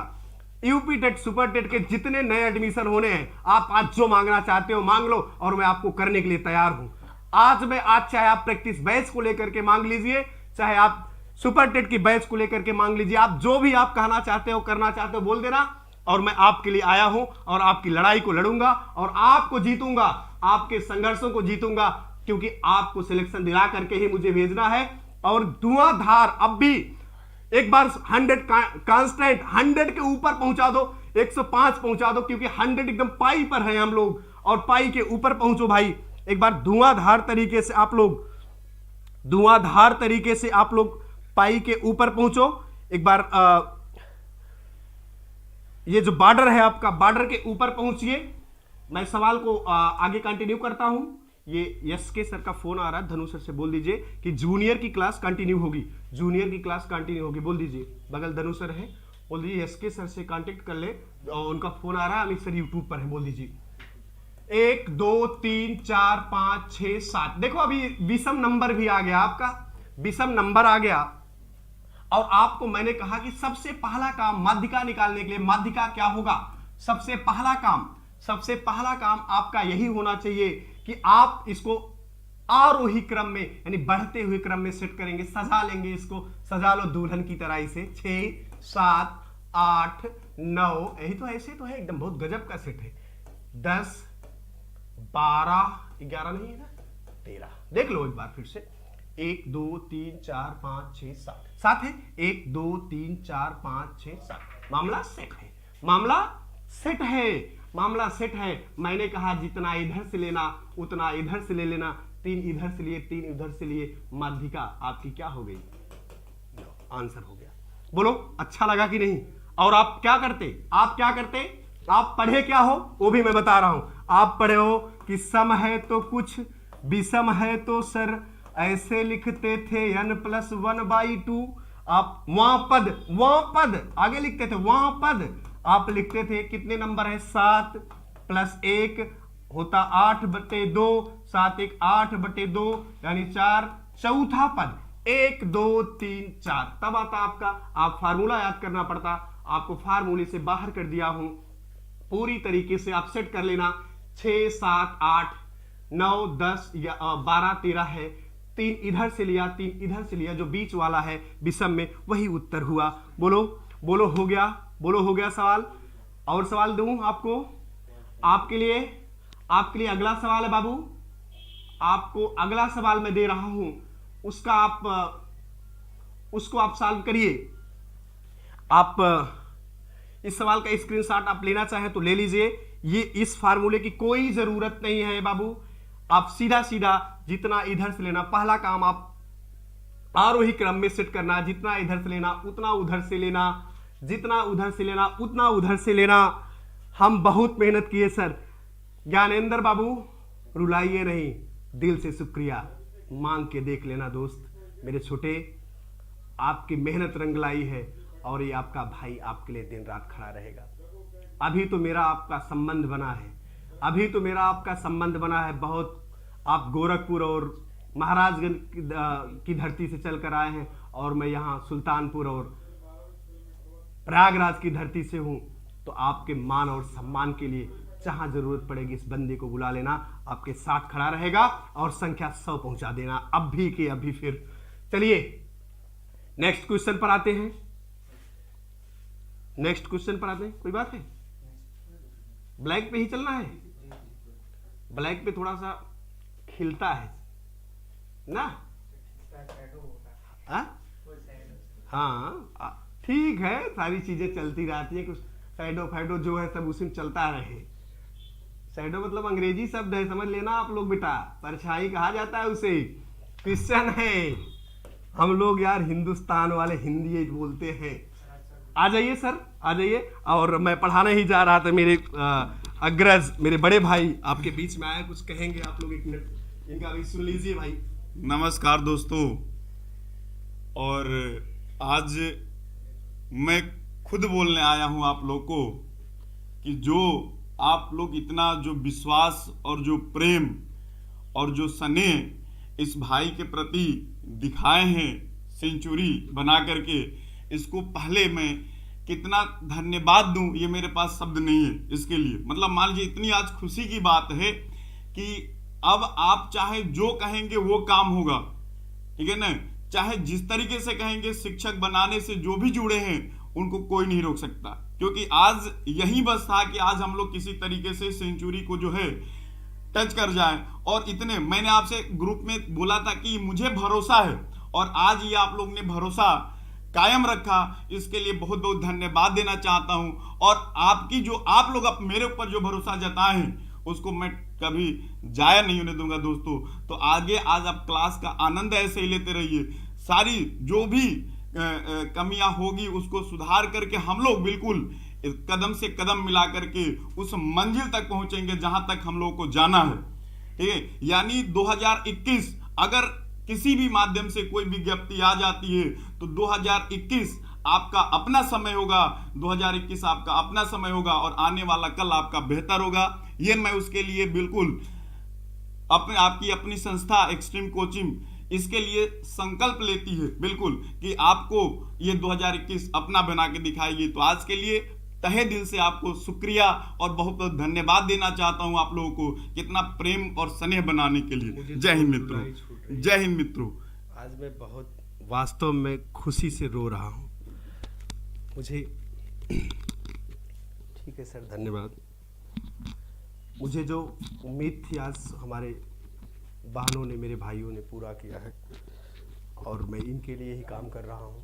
यूपी टेट सुपर टेट के जितने नए एडमिशन होने हैं, आप आज जो मांगना चाहते हो मांग लो, और मैं आपको करने के लिए तैयार हूं। आज चाहे आप प्रैक्टिस बैच को लेकर के मांग लीजिए, चाहे आप सुपर टेट की बैच को लेकर के मांग लीजिए, आप जो भी आप कहना चाहते हो, करना चाहते हो, बोल देना, और मैं आपके लिए आया हूं, और आपकी लड़ाई को लड़ूंगा, और आपको जीतूंगा, आपके संघर्षों को जीतूंगा, क्योंकि आपको सिलेक्शन दिला करके ही मुझे भेजना है। और धुआंधार अब भी एक बार 100 कांस्टेंट 100 के ऊपर पहुंचा दो, 105 पहुंचा दो, क्योंकि 100 एकदम पाई पर है हम लोग, और पाई के ऊपर पहुंचो भाई। एक बार धुआंधार तरीके से आप लोग पाई के ऊपर पहुंचो। एक बार ये जो बॉर्डर है आपका, बॉर्डर के ऊपर पहुंचिए। मैं सवाल को आगे कंटिन्यू करता हूं। ये यस के सर का फोन आ रहा है, धनु सर से बोल दीजिए कि जूनियर की क्लास कंटिन्यू होगी, जूनियर की क्लास कंटिन्यू होगी, बोल दीजिए। बगल धनु सर है, बोल दीजिए यस के सर से कांटेक्ट कर ले, और उनका फोन आ रहा है, अमित सर यूट्यूब पर है, बोल दीजिए। 1 2 3 4 5 6 7, देखो अभी विषम नंबर भी आ गया, आपका विषम नंबर आ गया, और आपको मैंने कहा कि सबसे पहला काम माध्यिका निकालने के लिए, माध्यिका क्या होगा, सबसे पहला काम सबसे पहला काम आपका यही होना चाहिए कि आप इसको आरोही क्रम में यानी बढ़ते हुए क्रम में सेट करेंगे, सजा लेंगे, इसको सजा लो दुल्हन की तरह इसे। 6 7 8 9, यही तो ऐसे तो है एकदम बहुत गजब का सेट है। 10 12 11 नहीं है ना, 13। देख लो एक बार फिर से। 1 2 3 4 5 6 7, 7 है। 1 2 3 4 5 6 7, मामला सेट है, मामला सेट है, मामला सेट है। मैंने कहा जितना इधर से लेना उतना इधर से ले लेना, 3 इधर से लिए 3 इधर से लिए, माध्यिका आपकी क्या हो गई? आंसर हो गया। बोलो अच्छा लगा कि नहीं? और आप क्या करते, आप क्या करते, आप पढ़े क्या हो वो भी मैं बता रहा हूं। आप पढ़े हो कि सम है तो कुछ, विषम है तो सर, ऐसे लिखते थे n+1/2। आप वहां पद आगे लिखते थे, वहां पद आप लिखते थे। कितने नंबर है? 7 + 1 होता 8/2, 7 1 8/2 यानी 4। चौथा पद 1 2 3 4, तब आता आपका, आप फार्मूला याद करना पड़ता, आपको फार्मूले से बाहर कर दिया हूं। पूरी तरीके से आप सेट कर लेना। 6 7 8 9 10 या 12 13 है, 3 इधर से लिया 3 इधर से लिया, जो बीच वाला है विषम में वही उत्तर हुआ। बोलो बोलो हो गया, बोलो हो गया सवाल? और सवाल दूं आपको? आपके लिए अगला सवाल है बाबू, आपको अगला सवाल मैं दे रहा हूं, उसको आप सॉल्व करिए। आप इस सवाल का स्क्रीनशॉट आप लेना चाहें तो ले लीजिए। ये इस फार्मूले की कोई जरूरत नहीं है बाबू, आप सीधा सीधा जितना इधर से लेना, पहला काम आप आरोही क्रम में सेट करना, जितना इधर से लेना उतना उधर से लेना, जितना उधर से लेना उतना उधर से लेना। हम बहुत मेहनत किए सर। ज्ञानेंद्र बाबू रुलाइए नहीं, दिल से शुक्रिया, मांग के देख लेना दोस्त मेरे छोटे, आपकी मेहनत रंग लाई है और ये आपका भाई आपके लिए दिन रात खड़ा रहेगा। अभी तो मेरा आपका संबंध बना है, अभी तो मेरा आपका संबंध बना है बहुत। आप गोरखपुर और महाराजगंज की धरती से चलकर आए हैं और मैं यहाँ सुल्तानपुर और प्रयागराज की धरती से हूँ, तो आपके मान और सम्मान के लिए जहां जरूरत पड़ेगी इस बंदे को बुला लेना, आपके साथ खड़ा रहेगा और संख्या 100 पहुंचा देना अभी के अभी। फिर चलिए नेक्स्ट क्वेश्चन पर आते हैं, नेक्स्ट क्वेश्चन पर आते हैं। कोई बात है? ब्लैक पे ही चलना है, ब्लैक पे थोड़ा सा खिलता है ना। हाँ ठीक है, सारी चीजें चलती रहती हैं, कुछ शैडो फैडो जो है सब उसी में चलता रहे। शैडो मतलब अंग्रेजी शब्द है, समझ लेना आप लोग बेटा, परछाई कहा जाता है उसे। क्वेश्चन है, हम लोग यार हिंदुस्तान वाले हिंदी बोलते हैं। आ जाइए सर, आ जाइए। और मैं पढ़ाने ही जा रहा था, मेरे अग्रज मेरे बड़े भाई आपके बीच में आए, कुछ कहेंगे आप लोग, 1 मिनट इनका भी सुन लीजिए भाई। नमस्कार दोस्तों, और आज मैं खुद बोलने आया हूं आप लोग को कि जो आप लोग इतना जो विश्वास और जो प्रेम और जो स्नेह इस भाई के प्रति दिखाए हैं सेंचुरी बना करके, इसको पहले मैं कितना धन्यवाद दूं ये मेरे पास शब्द नहीं है इसके लिए। मतलब मान लीजिए इतनी आज खुशी की बात है कि अब आप चाहे जो कहेंगे वो काम होगा, ठीक है ना। चाहे जिस तरीके से कहेंगे, शिक्षक बनाने से जो भी जुड़े हैं उनको कोई नहीं रोक सकता, क्योंकि आज यही बस था कि आज हम लोग किसी तरीके से सेंचुरी को जो है टच कर जाए। और इतने मैंने आपसे ग्रुप में बोला था कि मुझे भरोसा है, और आज ये आप लोग ने भरोसा कायम रखा, इसके लिए बहुत बहुत धन्यवाद देना चाहता हूं। और आपकी जो आप लोग मेरे ऊपर जो भरोसा जताए हैं उसको मैं कभी जाया नहीं होने दूंगा दोस्तों। तो आगे आज आप क्लास का आनंद ऐसे ही लेते रहिए, सारी जो भी कमियां होगी उसको सुधार करके हम लोग बिल्कुल कदम से कदम मिला करके उस मंजिल तक पहुंचेंगे जहां तक हम लोग को जाना है, ठीक है। यानी 2021 अगर किसी भी माध्यम से कोई विज्ञप्ति आ जाती है तो 2021 आपका अपना समय होगा, 2021 आपका अपना समय होगा और आने वाला कल आपका बेहतर होगा। ये मैं उसके लिए बिल्कुल आपकी अपनी संस्था एक्सट्रीम कोचिंग इसके लिए संकल्प लेती है बिल्कुल कि आपको ये 2021 अपना बना के दिखाएगी। तो आज के लिए तहे दिल से आपको शुक्रिया और बहुत बहुत धन्यवाद देना चाहता हूं आप लोगों को कितना प्रेम और स्नेह बनाने के लिए। जय हिंद मित्रों, जय हिंद मित्रों। आज मैं बहुत वास्तव में खुशी से रो रहा हूँ। मुझे ठीक है सर, धन्यवाद। मुझे जो उम्मीद थी आज हमारे बहनों ने, मेरे भाइयों ने पूरा किया है और मैं इनके लिए ही काम कर रहा हूँ।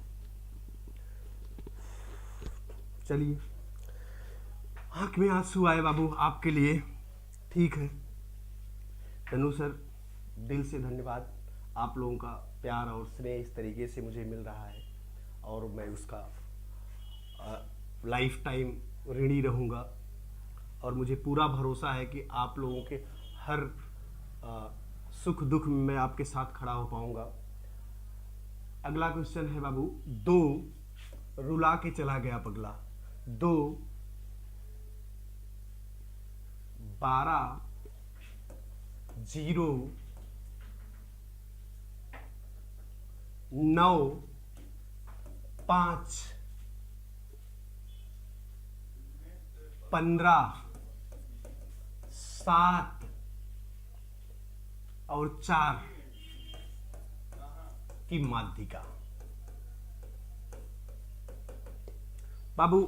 चलिए, आँख में आंसू आए बाबू आपके लिए, ठीक है। तनु सर, दिल से धन्यवाद। आप लोगों का प्यार और स्नेह इस तरीके से मुझे मिल रहा है और मैं उसका लाइफ टाइम ऋणी रहूँगा और मुझे पूरा भरोसा है कि आप लोगों के हर सुख दुख में मैं आपके साथ खड़ा हो पाऊँगा। अगला क्वेश्चन है बाबू, 2 रुला के चला गया पगला, 2 12 0 9 5 15 7 और 4 की माध्यिका। बाबू,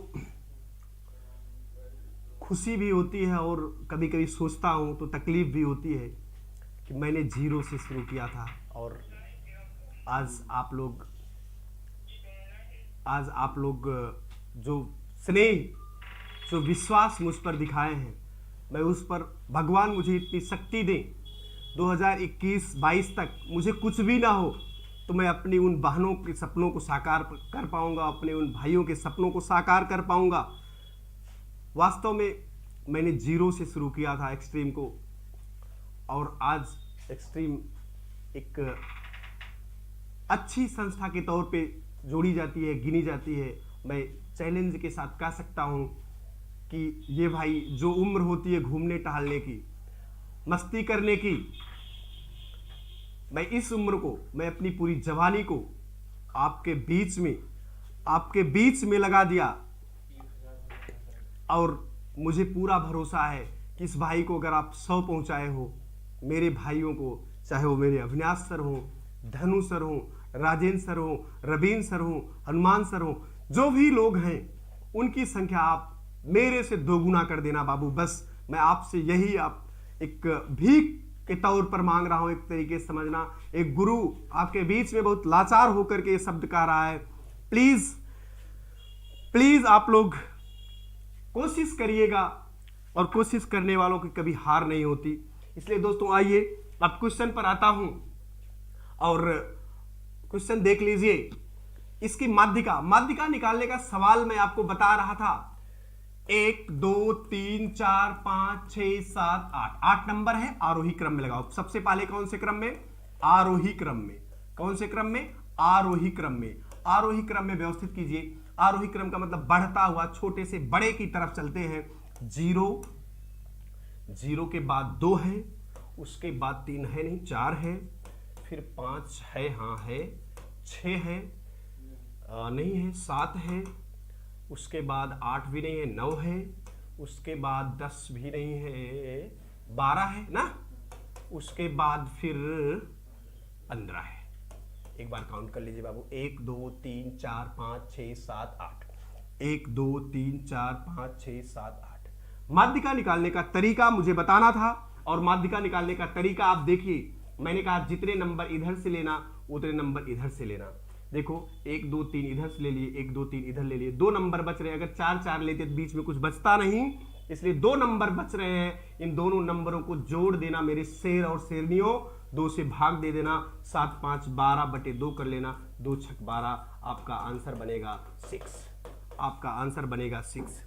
खुशी भी होती है और कभी कभी सोचता हूं तो तकलीफ भी होती है कि मैंने 0 से शुरू किया था और आज आप लोग जो स्नेह, जो विश्वास मुझ पर दिखाए हैं, मैं उस पर भगवान मुझे इतनी शक्ति दे 2021-22 तक मुझे कुछ भी ना हो तो मैं अपनी उन बहनों के सपनों को साकार कर पाऊंगा, अपने उन भाइयों के सपनों को साकार कर पाऊंगा। वास्तव में मैंने 0 से शुरू किया था एक्सट्रीम को और आज एक्सट्रीम एक अच्छी संस्था के तौर पे जोड़ी जाती है, गिनी जाती है। मैं चैलेंज के साथ कह सकता हूँ कि ये भाई, जो उम्र होती है घूमने टहलने की, मस्ती करने की, मैं इस उम्र को, मैं अपनी पूरी जवानी को आपके बीच में लगा दिया और मुझे पूरा भरोसा है कि इस भाई को अगर आप 100 पहुंचाए हो, मेरे भाइयों को, चाहे वो मेरे अविनाश सर हो, धनु सर हो, राजेंद्र सर हो, रवीन सर हो, हनुमान सर हो, जो भी लोग हैं उनकी संख्या आप मेरे से 2 गुना कर देना बाबू। बस मैं आपसे यही आप एक भीख के तौर पर मांग रहा हूं, एक तरीके से समझना। एक गुरु आपके बीच में बहुत लाचार होकर के ये शब्द कह रहा है। प्लीज प्लीज आप लोग कोशिश करिएगा और कोशिश करने वालों की कभी हार नहीं होती। इसलिए दोस्तों आइए अब क्वेश्चन पर आता हूं और क्वेश्चन देख लीजिए। इसकी माध्यिका निकालने का सवाल मैं आपको बता रहा था। 1 2 3 4 5 6 7 8 नंबर है, आरोही क्रम में लगाओ। सबसे पहले कौन से क्रम में? आरोही क्रम में। कौन से क्रम में? आरोही क्रम में। आरोही क्रम में व्यवस्थित कीजिए। आरोही क्रम का मतलब बढ़ता हुआ छोटे से बड़े की तरफ चलते हैं। 0 के बाद 2 है, उसके बाद 3 है नहीं, 4 है, फिर 5 है, हाँ है, 6 है, नहीं है, 7 है, उसके बाद 8 भी नहीं है, 9 है, उसके बाद 10 भी नहीं है, 12 है ना, उसके बाद फिर 15 है। एक बार काउंट कर लीजिए बाबू। 1 2 3 4 5 6 7 8। 1 2 3 4 5 6 7 8। माध्यिका निकालने का तरीका मुझे बताना था और माध्यिका निकालने का तरीका आप देखिए। मैंने कहा जितने नंबर इधर से लेना उतने नंबर इधर से लेना। देखो 1 2 3 इधर से ले लिए, 1 2 3 इधर ले लिए, 2 नंबर बच रहे हैं। अगर 4 4 लेते तो बीच में कुछ बचता नहीं, इसलिए 2 नंबर बच रहे हैं। इन दोनों नंबरों को जोड़ देना मेरे शेर और शेरनियों, 2 से भाग दे देना, 7 5 12/2 कर लेना, 2 6 12। आपका आंसर बनेगा 6। आपका आंसर बनेगा 6।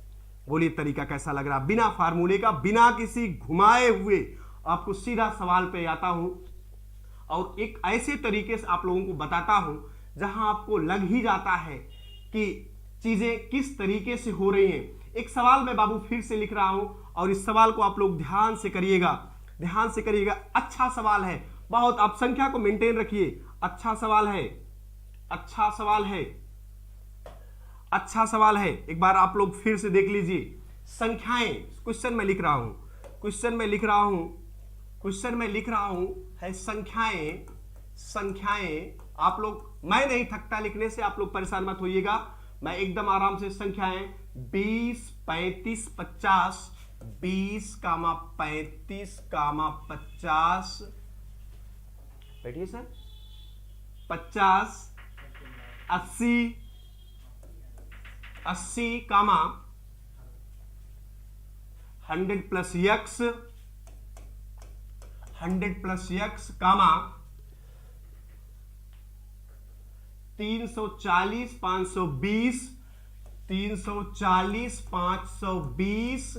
बोलिए तरीका कैसा लग रहा? बिना फार्मूले का, बिना किसी घुमाए हुए आपको सीधा सवाल पे आता हूं और एक ऐसे तरीके से आप लोगों को बताता हूं जहां आपको लग ही जाता है कि चीजें किस तरीके से हो रही हैं। एक सवाल मैं बाबू फिर से लिख रहा हूं और इस सवाल को आप लोग ध्यान से करिएगा, ध्यान से करिएगा। अच्छा सवाल है बहुत, आप संख्या को मेंटेन रखिए। अच्छा सवाल है, अच्छा सवाल है। अच्छा सवाल है, एक बार आप लोग फिर से देख लीजिए। संख्याएं, क्वेश्चन में लिख रहा हूं, क्वेश्चन में लिख रहा हूं है संख्याएं। संख्याएं आप लोग, मैं नहीं थकता लिखने से, आप लोग परेशान मत होइएगा, मैं एकदम आराम से संख्याएं 20, 35, 50, 20, 35, 50, बैठिए sir, 50, 80, 80, 100 plus x, 100 plus x, 340, 520, 340, 520,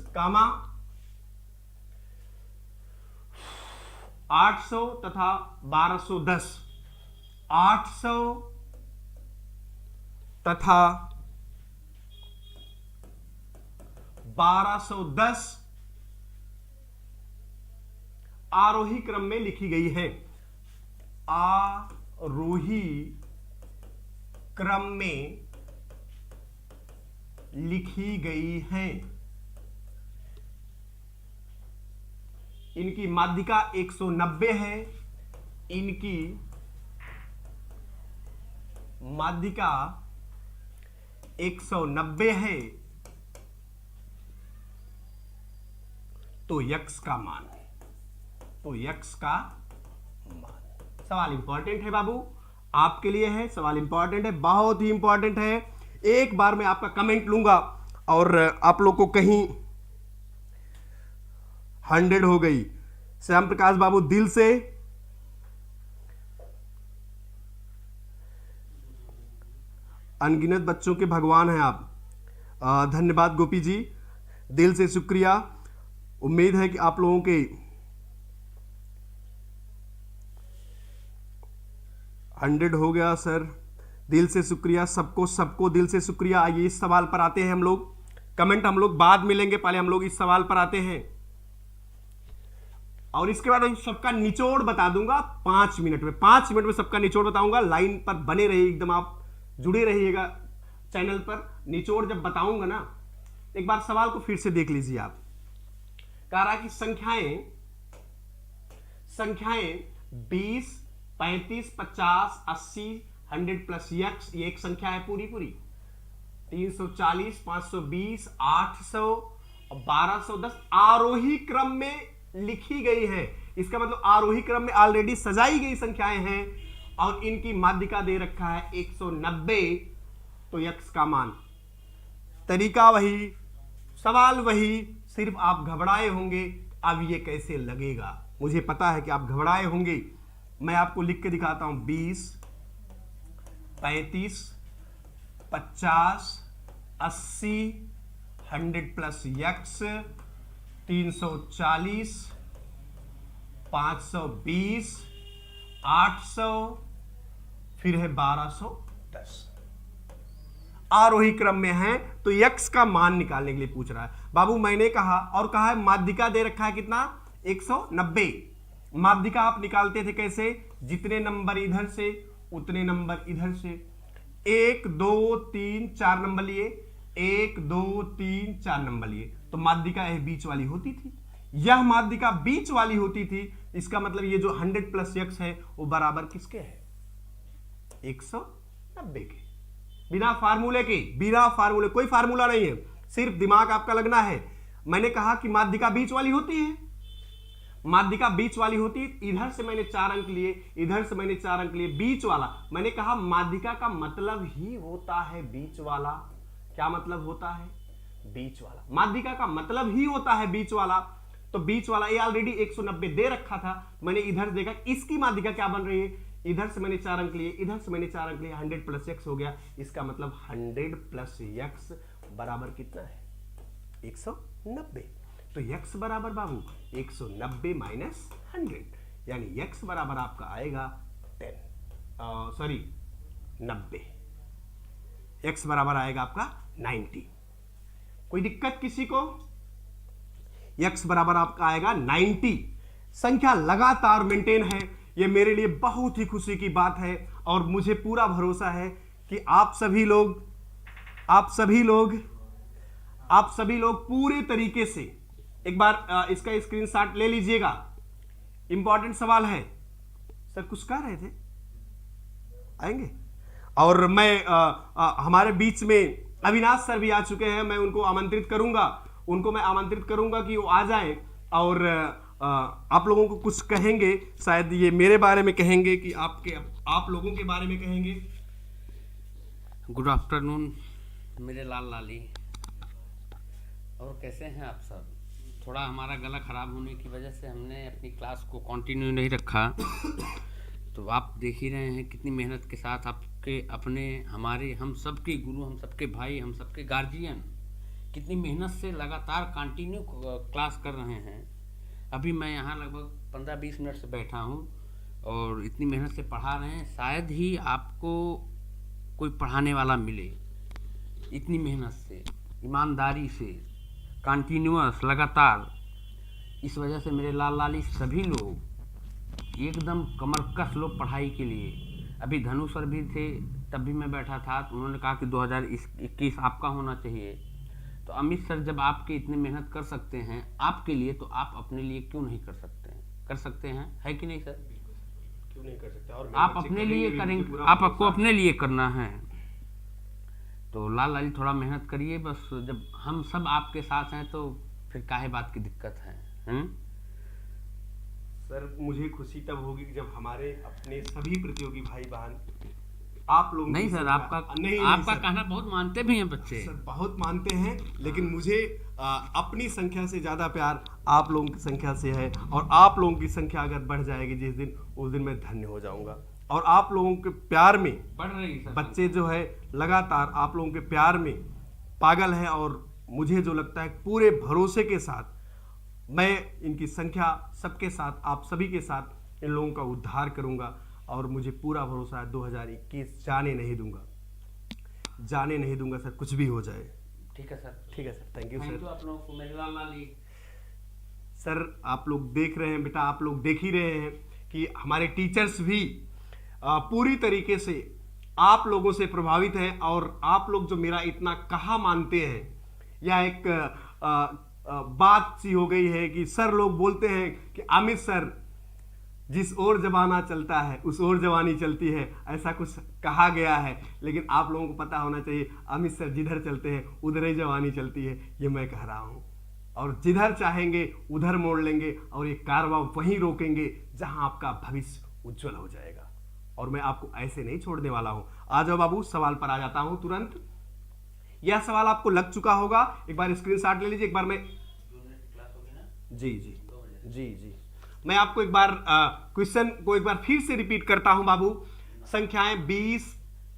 800 तथा 1210, 800 तथा 1210 आरोही क्रम में लिखी गई है। आरोही क्रम में लिखी गई है। इनकी माध्यिका 190 है, इनकी माध्यिका 190 है, तो यक्स का मान, तो यक्स का मान। सवाल इंपॉर्टेंट है बाबू, आपके लिए है, सवाल इंपॉर्टेंट है, बहुत ही इंपॉर्टेंट है। एक बार मैं आपका कमेंट लूंगा और आप लोग को कहीं 100 हो गई। श्याम प्रकाश बाबू दिल से अनगिनत बच्चों के भगवान हैं आप, धन्यवाद गोपी जी, दिल से शुक्रिया। उम्मीद है कि आप लोगों के 100 हो गया सर, दिल से शुक्रिया, सबको दिल से शुक्रिया। आइए इस सवाल पर आते हैं हम लोग, कमेंट हम लोग बाद में लेंगे, पहले हम लोग इस सवाल पर आते हैं और इसके बाद सबका निचोड़ बता दूंगा 5 मिनट में, 5 मिनट में सबका निचोड़ बताऊंगा। लाइन पर बने रहिए, एकदम आप जुड़े रहिएगा चैनल पर। निचोड़ जब बताऊंगा ना, एक बार सवाल को फिर से देख लीजिए आप। कह रहा कि संख्याएं 20, 35, 50, 80, 100 प्लस यक्स, ये एक संख्या है पूरी पूरी। 340, 520, 800 और 1210 आरोही क्रम में लिखी गई है। इसका मतलब आरोही क्रम में ऑलरेडी सजाई गई संख्याएं हैं और इनकी माध्यिका दे रखा है 190, तो यक्स का मान। तरीका वही, सवाल वही, सिर्फ आप घबराए होंगे। अब ये कैसे लगेगा, मुझे पता है कि आप घबराए होंगे। मैं आपको लिख के दिखाता हूं, 20, 35, 50, 80, 100 प्लस यक्स, 340, 520, 800, फिर है 1210 आरोही क्रम में है, तो यक्स का मान निकालने के लिए पूछ रहा है बाबू। मैंने कहा और कहा है माध्यिका दे रखा है कितना, 190। माध्यिका आप निकालते थे कैसे, जितने नंबर इधर से उतने नंबर इधर से, 1 2 3 4 नंबर लिए, 1 2 3 4 नंबर लिए, तो माध्यिका यह बीच वाली होती थी। यह माध्यिका बीच वाली होती थी, इसका मतलब ये जो 100 प्लस यक्स है वो बराबर किसके है, 190 के। बिना फार्मूले के, बिना फार्मूले, कोई फार्मूला नहीं है, सिर्फ दिमाग आपका लगना है। मैंने कहा कि माध्यिका बीच वाली होती है, माध्यिका बीच वाली होती है। इधर से मैंने 4 अंक लिए, इधर से मैंने 4 अंक लिए, बीच वाला। मैंने कहा माध्यिका का मतलब ही होता है बीच वाला। क्या मतलब होता है, बीच वाला। माध्यिका का मतलब ही होता है बीच वाला। तो बीच वाला ये ऑलरेडी 190 दे रखा था, मैंने इधर देखा इसकी माध्यिका क्या बन रही है, इधर से मैंने 4 अंक लिए, इधर से मैंने 4 अंक लिए, 100 प्लस यक्स हो गया। इसका मतलब 100 प्लस यक्स बराबर कितना है, 190। तो यक्स बराबर बाबू 190 माइनस 100, यानी यक्स बराबर आपका आएगा 90। यक्स बराबर आएगा आपका 90। कोई दिक्कत किसी को, यक्स बराबर आपका आएगा 90। संख्या लगातार मेंटेन है, यह मेरे लिए बहुत ही खुशी की बात है और मुझे पूरा भरोसा है कि आप सभी लोग आप सभी लोग पूरे तरीके से एक बार इसका स्क्रीनशॉट ले लीजिएगा। इंपॉर्टेंट सवाल है। सर कुछ कह रहे थे, आएंगे? और मैं हमारे बीच में अविनाश सर भी आ चुके हैं। मैं उनको आमंत्रित करूंगा कि वो आ जाएं और आप लोगों को कुछ कहेंगे। शायद ये मेरे बारे में कहेंगे कि आप लोगों के बारे में कहेंगे। गुड आफ्टरनून मेरे लाल लाली, और कैसे हैं आप सब? थोड़ा हमारा गला ख़राब होने की वजह से हमने अपनी क्लास को कंटिन्यू नहीं रखा। तो आप देख ही रहे हैं कितनी मेहनत के साथ आपके अपने हमारे हम सबके गुरु, हम सबके भाई, हम सबके गार्जियन कितनी मेहनत से लगातार कंटिन्यू क्लास कर रहे हैं। अभी मैं यहाँ लगभग 15-20 मिनट से बैठा हूँ और इतनी मेहनत से पढ़ा रहे हैं। शायद ही आपको कोई पढ़ाने वाला मिले इतनी मेहनत से, ईमानदारी से, कंटिन्यूअस, लगातार। इस वजह से मेरे लाल लाली सभी लोग एकदम कमरकस लोग पढ़ाई के लिए। अभी धनु सर भी थे, तब भी मैं बैठा था, तो उन्होंने कहा कि 2021 आपका होना चाहिए। तो अमित सर जब आपके इतने मेहनत कर सकते हैं आपके लिए, तो आप अपने लिए क्यों नहीं कर सकते हैं? कर सकते हैं, है कि नहीं सर? क्यों नहीं कर सकते? और आप अपने लिए करेंगे, आपको अपने लिए करना है। तो लाल लाली थोड़ा मेहनत करिए बस। जब हम सब आपके साथ हैं तो फिर काहे बात की दिक्कत है? सर मुझे खुशी तब होगी जब हमारे अपने सभी प्रतियोगी भाई बहन आप लोग नहीं सर, आपका कहना बहुत मानते भी हैं बच्चे। सर बहुत मानते हैं, लेकिन मुझे अपनी संख्या से ज्यादा प्यार आप लोगों की संख्या से है। और आप लोगों की संख्या अगर बढ़ जाएगी जिस दिन, उस दिन मैं धन्य हो जाऊंगा। और आप लोगों के प्यार में बढ़ रही सर, बच्चे जो है लगातार आप लोगों के प्यार में पागल है। और मुझे जो लगता है पूरे भरोसे के साथ मैं इनकी संख्या सबके साथ, आप सभी के साथ इन लोगों का उद्धार करूंगा। और मुझे पूरा भरोसा है 2021 जाने नहीं दूंगा सर, कुछ भी हो जाए। ठीक है सर, ठीक है sir, thank you thank you sir. आप लोगों को, मेरे लाल लाली। सर आप लोग देख रहे हैं बेटा, आप लोग देख ही रहे हैं कि हमारे टीचर्स भी पूरी तरीके से आप लोगों से प्रभावित हैं। और आप लोग जो मेरा इतना कहा मानते हैं, यह एक बात सी हो गई है कि सर लोग बोलते हैं कि अमित सर जिस ओर जमाना चलता है उस ओर जवानी चलती है, ऐसा कुछ कहा गया है। लेकिन आप लोगों को पता होना चाहिए अमित सर जिधर चलते हैं उधर ही जवानी चलती है, ये मैं कह रहा हूँ। और जिधर चाहेंगे उधर मोड़ लेंगे और ये कारवां वहीं रोकेंगे जहां आपका भविष्य उज्जवल हो जाएगा। और मैं आपको ऐसे नहीं छोड़ने वाला हूं। आ जाओ बाबू, सवाल पर आ जाता हूं तुरंत। यह सवाल आपको लग चुका होगा, एक बार स्क्रीनशॉट ले लीजिए। एक बार मैं जी मैं आपको एक बार क्वेश्चन को एक बार फिर से रिपीट करता हूं बाबू। संख्याएं 20,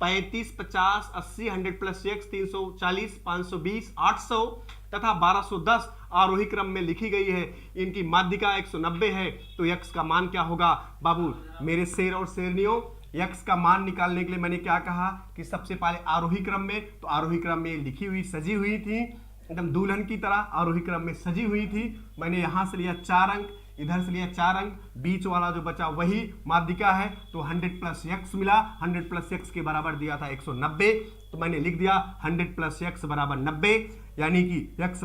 35, 50, 80, 100 प्लस x, 340, 520, 800 तथा 1210 आरोही क्रम में लिखी गई है। इनकी माध्यिका 190 है। तो x का मान क्या होगा बाबू? मेरे शेर और शेरनियों, x का मान निकालने के लिए मैंने क्या कहा कि सबसे पहले आरोही क्रम में, तो आरोही क्रम में लिखी हुई सजी हुई थी, एकदम दुल्हन की तरह आरोही क्रम में सजी हुई थी। मैंने यहां से लिया 4 अंक, इधर से लिया 4 अंक, बीच वाला जो बचा वही माध्यिका है। तो 100 प्लस x मिला, 100 प्लस x के बराबर दिया था 190। तो मैंने लिख दिया 100 प्लस x बराबर 90, यानी कि x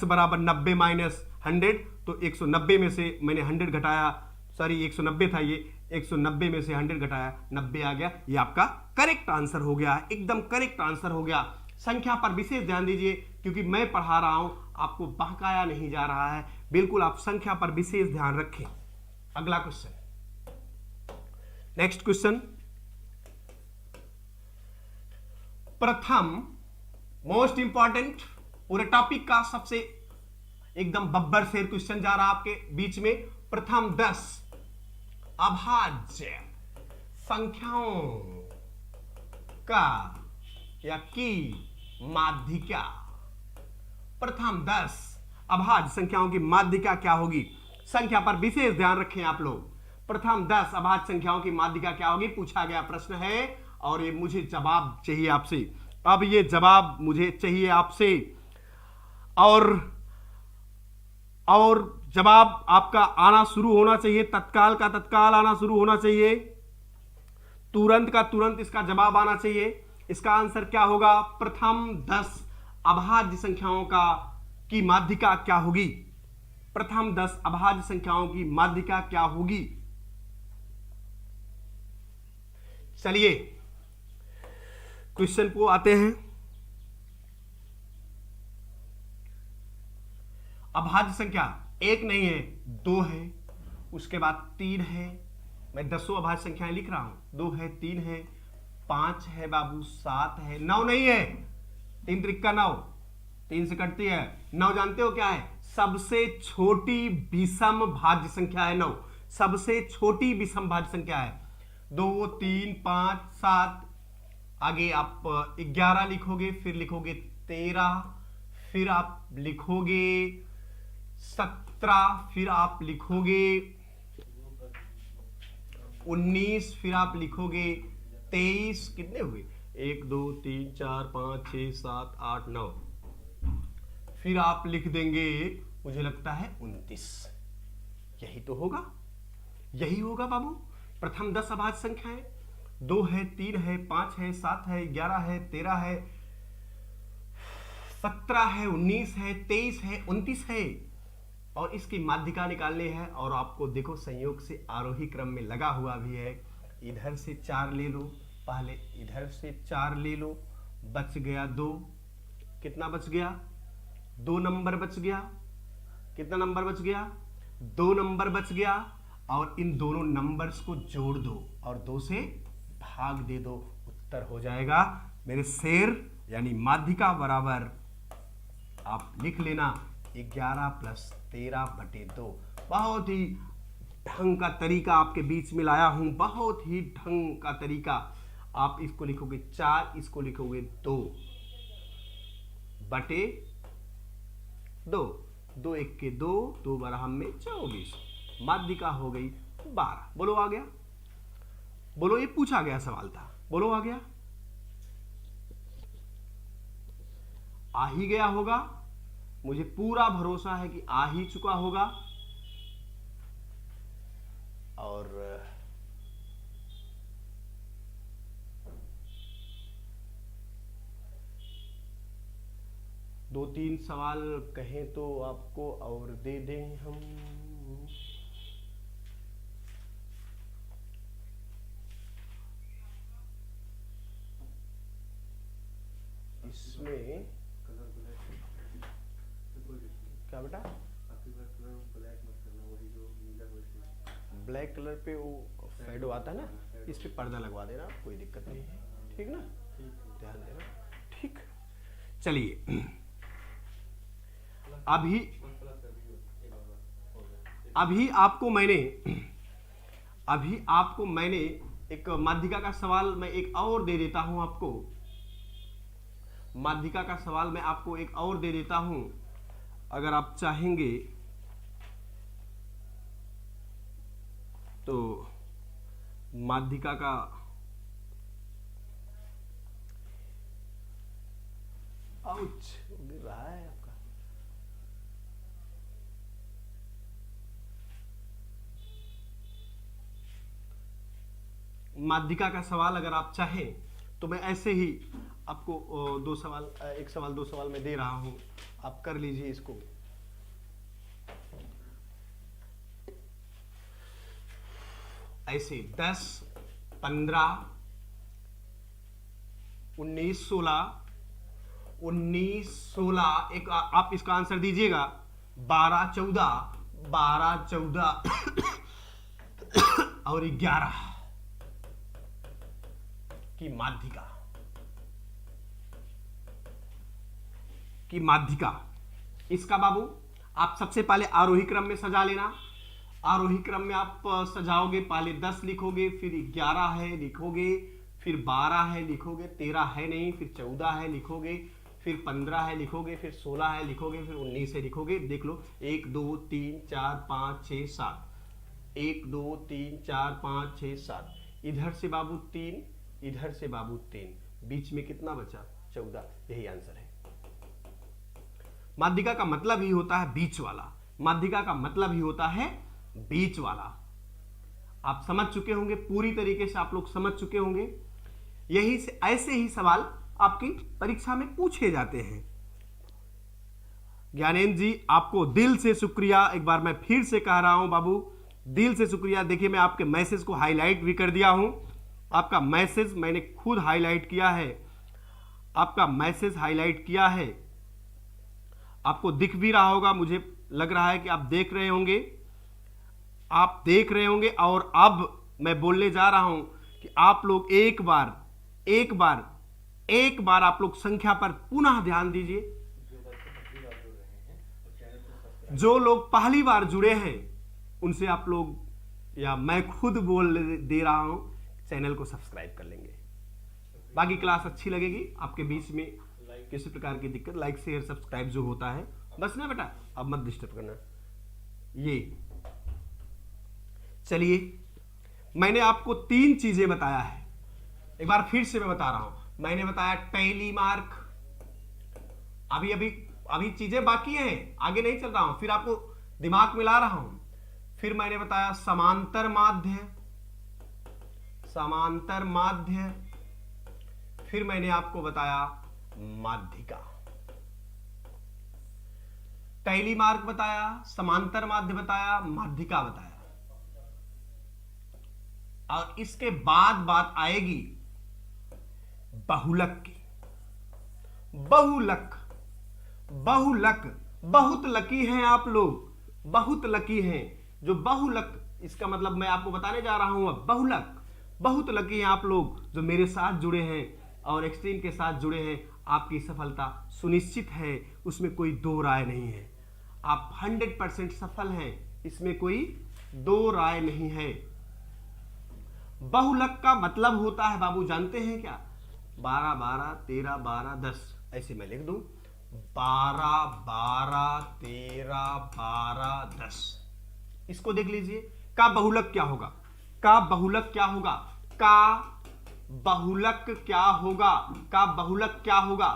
बराबर 90 माइनस 100। तो 190 में से मैंने 100 घटाया, सॉरी 190 था ये, 190 में से 100 घटाया, 90 आ गया। ये आपका करेक्ट आंसर हो गया, एकदम करेक्ट आंसर हो गया। संख्या पर विशेष ध्यान दीजिए, क्योंकि मैं पढ़ा रहा हूं, आपको बहकाया नहीं जा रहा है। बिल्कुल आप संख्या पर विशेष ध्यान रखें। अगला क्वेश्चन, नेक्स्ट क्वेश्चन। प्रथम मोस्ट इंपॉर्टेंट पूरे टॉपिक का सबसे एकदम बब्बर शेर क्वेश्चन जा रहा है आपके बीच में। प्रथम 10 अभाज्य संख्याओं का या की माध्यिका। प्रथम 10 अभाज्य संख्याओं की माध्यिका क्या होगी? संख्या पर विशेष ध्यान रखें आप लोग। प्रथम 10 अभाज्य संख्याओं की माध्यिका क्या होगी, पूछा गया प्रश्न है। और ये मुझे जवाब चाहिए आपसे। अब ये जवाब मुझे चाहिए आपसे, और जवाब आपका आना शुरू होना चाहिए, तत्काल का तत्काल आना शुरू होना चाहिए। तुरंत का तुरंत इसका जवाब आना चाहिए। इसका आंसर क्या होगा? प्रथम 10 अभाज्य संख्याओं का की माध्यिका क्या होगी? प्रथम 10 अभाज्य संख्याओं की माध्यिका क्या होगी? चलिए क्वेश्चन को आते हैं। अभाज्य संख्या एक नहीं है, दो है, उसके बाद 3 है। मैं 10 अभाज्य संख्याएं लिख रहा हूं। 2 है, 3 है, 5 है बाबू, 7 है, 9 नहीं है। 3 त्रिक्का 9, 3 से कटती है। 9 जानते हो क्या है? सबसे छोटी विषम भाज्य संख्या है 9। सबसे छोटी विषम भाज्य संख्या है। 2, 3, 5, 7, आगे आप 11 लिखोगे, फिर लिखोगे 13, फिर आप लिखोगे 17, फिर आप लिखोगे 19, फिर आप लिखोगे 23। कितने हुए? 1, 2, 3, 4, 5, 6, 7, 8, 9। फिर आप लिख देंगे, मुझे लगता है 29। यही तो होगा, यही होगा बाबू। प्रथम 10 अभाज्य संख्याएं 2 है, 3 है, 5 है, 7 है, 11 है, 13 है, 17 है, 19 है, 23 है, 29 है, और इसकी माध्यिका निकालनी है। और आपको देखो संयोग से आरोही क्रम में लगा हुआ भी है। इधर से 4 ले लो, पहले इधर से 4 ले लो, बच गया 2। कितना बच गया? 2 नंबर बच गया। कितना नंबर बच गया? 2 नंबर बच गया। और इन दोनों नंबर्स को जोड़ दो और 2 से भाग दे दो, उत्तर हो जाएगा मेरे शेर, यानी माध्यिका बराबर आप लिख लेना 11 + 13/2। बहुत ही ढंग का तरीका आपके बीच में लाया हूं, बहुत ही ढंग का तरीका। आप इसको लिखोगे 4, इसको लिखोगे 2/2। 2 1 के 2, 2 12 में 24। माध्यिका हो गई 12। बोलो आ गया? बोलो, ये पूछा गया सवाल था, बोलो आ गया? आ ही गया होगा, मुझे पूरा भरोसा है कि आ ही चुका होगा। और दो तीन सवाल कहें तो आपको और दे दें हम। इसमें क्या बेटा? ब्लैक कलर पे वो शेडो आता है ना, इस पे पर्दा लगवा देना, कोई दिक्कत नहीं है, ठीक ना? ध्यान देना, ठीक। चलिए अभी आपको मैंने एक माध्यिका का सवाल मैं एक और दे देता हूं आपको। माध्यिका का सवाल मैं आपको एक और दे देता हूं, अगर आप चाहेंगे तो। माध्यिका का आउच गिर रहा है आपका। माध्यिका का सवाल अगर आप चाहें तो मैं ऐसे ही आपको एक सवाल 2 सवाल मैं दे रहा हूं, आप कर लीजिए इसको। ऐसे 10, 15, 19, 16 एक आप इसका आंसर दीजिएगा। 12, 14 और 11 की माध्यिका इसका बाबू आप सबसे पहले आरोही क्रम में सजा लेना। आरोही क्रम में आप सजाओगे, पहले 10 लिखोगे, फिर 11 है लिखोगे, फिर 12 है लिखोगे, 13 है नहीं, फिर 14 है लिखोगे, फिर 15 है लिखोगे, फिर 16 है लिखोगे, फिर 19 है लिखोगे। देख लो 1 2 3 4 5 6 7, 1 2 3 4 5 6 7, इधर से बाबू 3, इधर से बाबू 3, बीच में कितना बचा? 14। यही आंसर है। माध्यिका का मतलब ही होता है बीच वाला। माध्यिका का मतलब ही होता है बीच वाला। आप समझ चुके होंगे, पूरी तरीके से आप लोग समझ चुके होंगे। यही से ऐसे ही सवाल आपकी परीक्षा में पूछे जाते हैं। ज्ञानेंद्र जी आपको दिल से शुक्रिया, एक बार मैं फिर से कह रहा हूं बाबू, दिल से शुक्रिया। देखिए मैं आपके मैसेज को हाईलाइट भी कर दिया हूं, आपका मैसेज मैंने खुद हाईलाइट किया है, आपका मैसेज हाईलाइट किया है, आपको दिख भी रहा होगा, मुझे लग रहा है कि आप देख रहे होंगे, आप देख रहे होंगे। और अब मैं बोलने जा रहा हूं कि आप लोग एक बार आप लोग संख्या पर पुनः ध्यान दीजिए। जो लोग पहली बार जुड़े हैं उनसे आप लोग या मैं खुद बोल दे रहा हूं, चैनल को सब्सक्राइब कर लेंगे। बाकी क्लास अच्छी लगेगी, आपके बीच में किसी प्रकार की दिक्कत, लाइक शेयर सब्सक्राइब जो होता है बस ना बेटा, अब मत डिस्टर्ब करना। ये चलिए, मैंने आपको 3 चीजें बताया है, एक बार फिर से मैं बता रहा हूं। मैंने बताया टैली मार्क, अभी चीजें बाकी हैं, आगे नहीं चल रहा हूं, फिर आपको दिमाग मिला रहा हूं। फिर मैंने बताया समांतर माध्य, फिर मैंने आपको बताया माध्यिका। टैली मार्क बताया, समांतर माध्य बताया, माध्यिका बताया। और इसके बाद बात आएगी बहुलक की। बहुलक, बहुत लकी हैं आप लोग, बहुत लकी हैं। जो बहुलक, इसका मतलब मैं आपको बताने जा रहा हूं अब, बहुलक, बहुत लकी हैं आप लोग जो मेरे साथ जुड़े हैं और एक्सट्रीम के साथ जुड़े हैं। आपकी सफलता सुनिश्चित है, उसमें कोई दो राय नहीं है। आप 100% सफल हैं, इसमें कोई दो राय नहीं है। बहुलक का मतलब होता है बाबू, जानते हैं क्या? 12 12 13 12 10, ऐसे मैं लिख दूं 12 12 13 12 10। इसको देख लीजिए, का बहुलक क्या होगा, का बहुलक क्या होगा, का बहुलक क्या होगा, का बहुलक क्या होगा।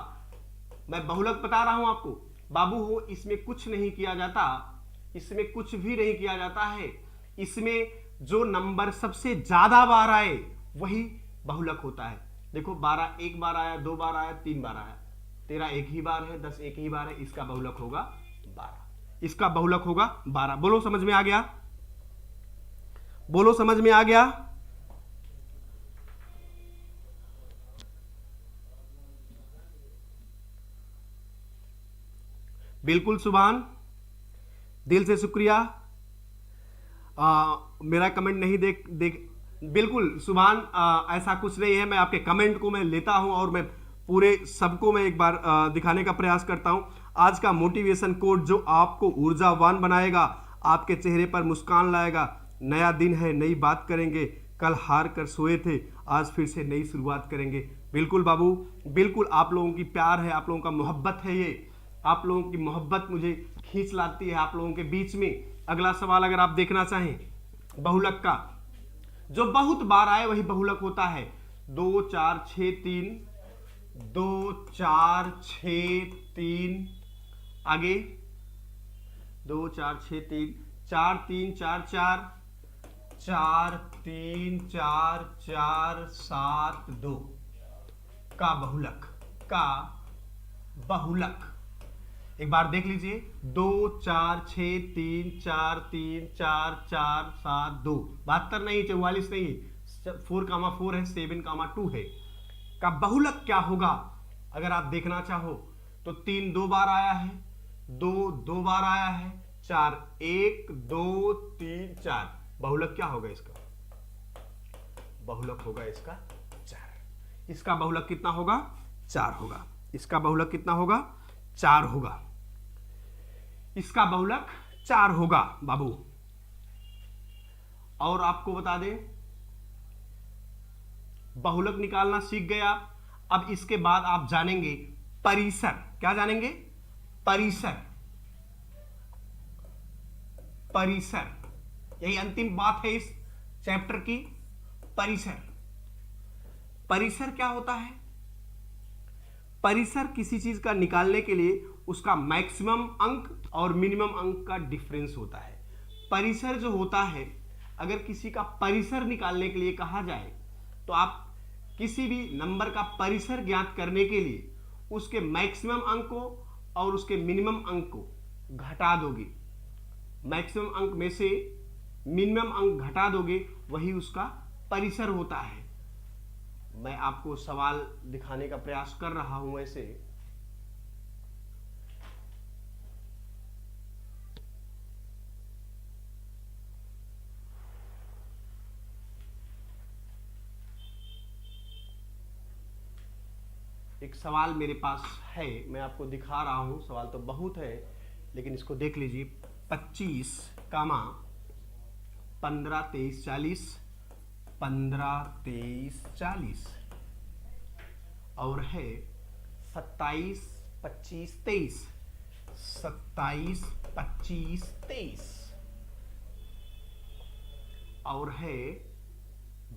मैं बहुलक बता रहा हूं आपको बाबू हो, इसमें कुछ नहीं किया जाता, इसमें कुछ भी नहीं किया जाता है। इसमें जो नंबर सबसे ज्यादा बार आए वही बहुलक होता है। देखो 12 एक बार आया, 2 बार आया, 3 बार आया, 13 एक ही बार है, 10 एक ही बार है, इसका बहुलक होगा 12, इसका बहुलक होगा 12। बोलो समझ में आ गया, बोलो समझ में आ गया। बिल्कुल सुभान, दिल से शुक्रिया। मेरा कमेंट नहीं देख बिल्कुल सुभान, ऐसा कुछ नहीं है। मैं आपके कमेंट को मैं लेता हूं और मैं पूरे सबको मैं एक बार दिखाने का प्रयास करता हूं। आज का मोटिवेशन कोड जो आपको ऊर्जावान बनाएगा, आपके चेहरे पर मुस्कान लाएगा। नया दिन है, नई बात करेंगे, कल हार कर सोए थे, आज फिर से नई शुरुआत करेंगे। बिल्कुल बाबू, बिल्कुल आप लोगों की प्यार है, आप लोगों का मोहब्बत है, ये आप लोगों की मोहब्बत मुझे खींच लाती है आप लोगों के बीच में। अगला सवाल अगर आप देखना चाहें बहुलक का, जो बहुत बार आए वही बहुलक होता है। 2 4 6 3, 2 4 6 3, आगे 2 4 6 3, 4 3 4 4, 4 3 4 4 7 2, का बहुलक, का बहुलक। एक बार देख लीजिए, 2 4 6 3 4 3 4 4 7 2, 72 नहीं, 44 नहीं, 4,4 है, 7,2 है। का बहुलक क्या होगा अगर आप देखना चाहो तो 3 2 बार आया है, 2 2 बार आया है, 4 1 2 3 4, बहुलक क्या होगा इसका? बहुलक होगा इसका 4। इसका बहुलक कितना होगा? 4 होगा। इसका बहुलक कितना होगा? 4 होगा। इसका बहुलक 4 होगा बाबू। और आपको बता दें, बहुलक निकालना सीख गए आप। अब इसके बाद आप जानेंगे परिसर। क्या जानेंगे? परिसर। परिसर, यही अंतिम बात है इस चैप्टर की। परिसर, परिसर क्या होता है? परिसर किसी चीज का निकालने के लिए उसका मैक्सिमम अंक और मिनिमम अंक का डिफरेंस होता है। परिसर जो होता है, अगर किसी का परिसर निकालने के लिए कहा जाए तो आप किसी भी नंबर का परिसर ज्ञात करने के लिए उसके मैक्सिमम अंक को और उसके मिनिमम अंक को घटा दोगे। मैक्सिमम अंक में से मिनिमम अंक घटा दोगे, वही उसका परिसर होता है। मैं आपको सवाल दिखाने का प्रयास कर रहा हूं ऐसे। एक सवाल मेरे पास है, मैं आपको दिखा रहा हूं। सवाल तो बहुत है लेकिन इसको देख लीजिए। 25, 15, 23, 40, 15, 23, 40 और है 27, 25, 23, 27, 25, 23 और है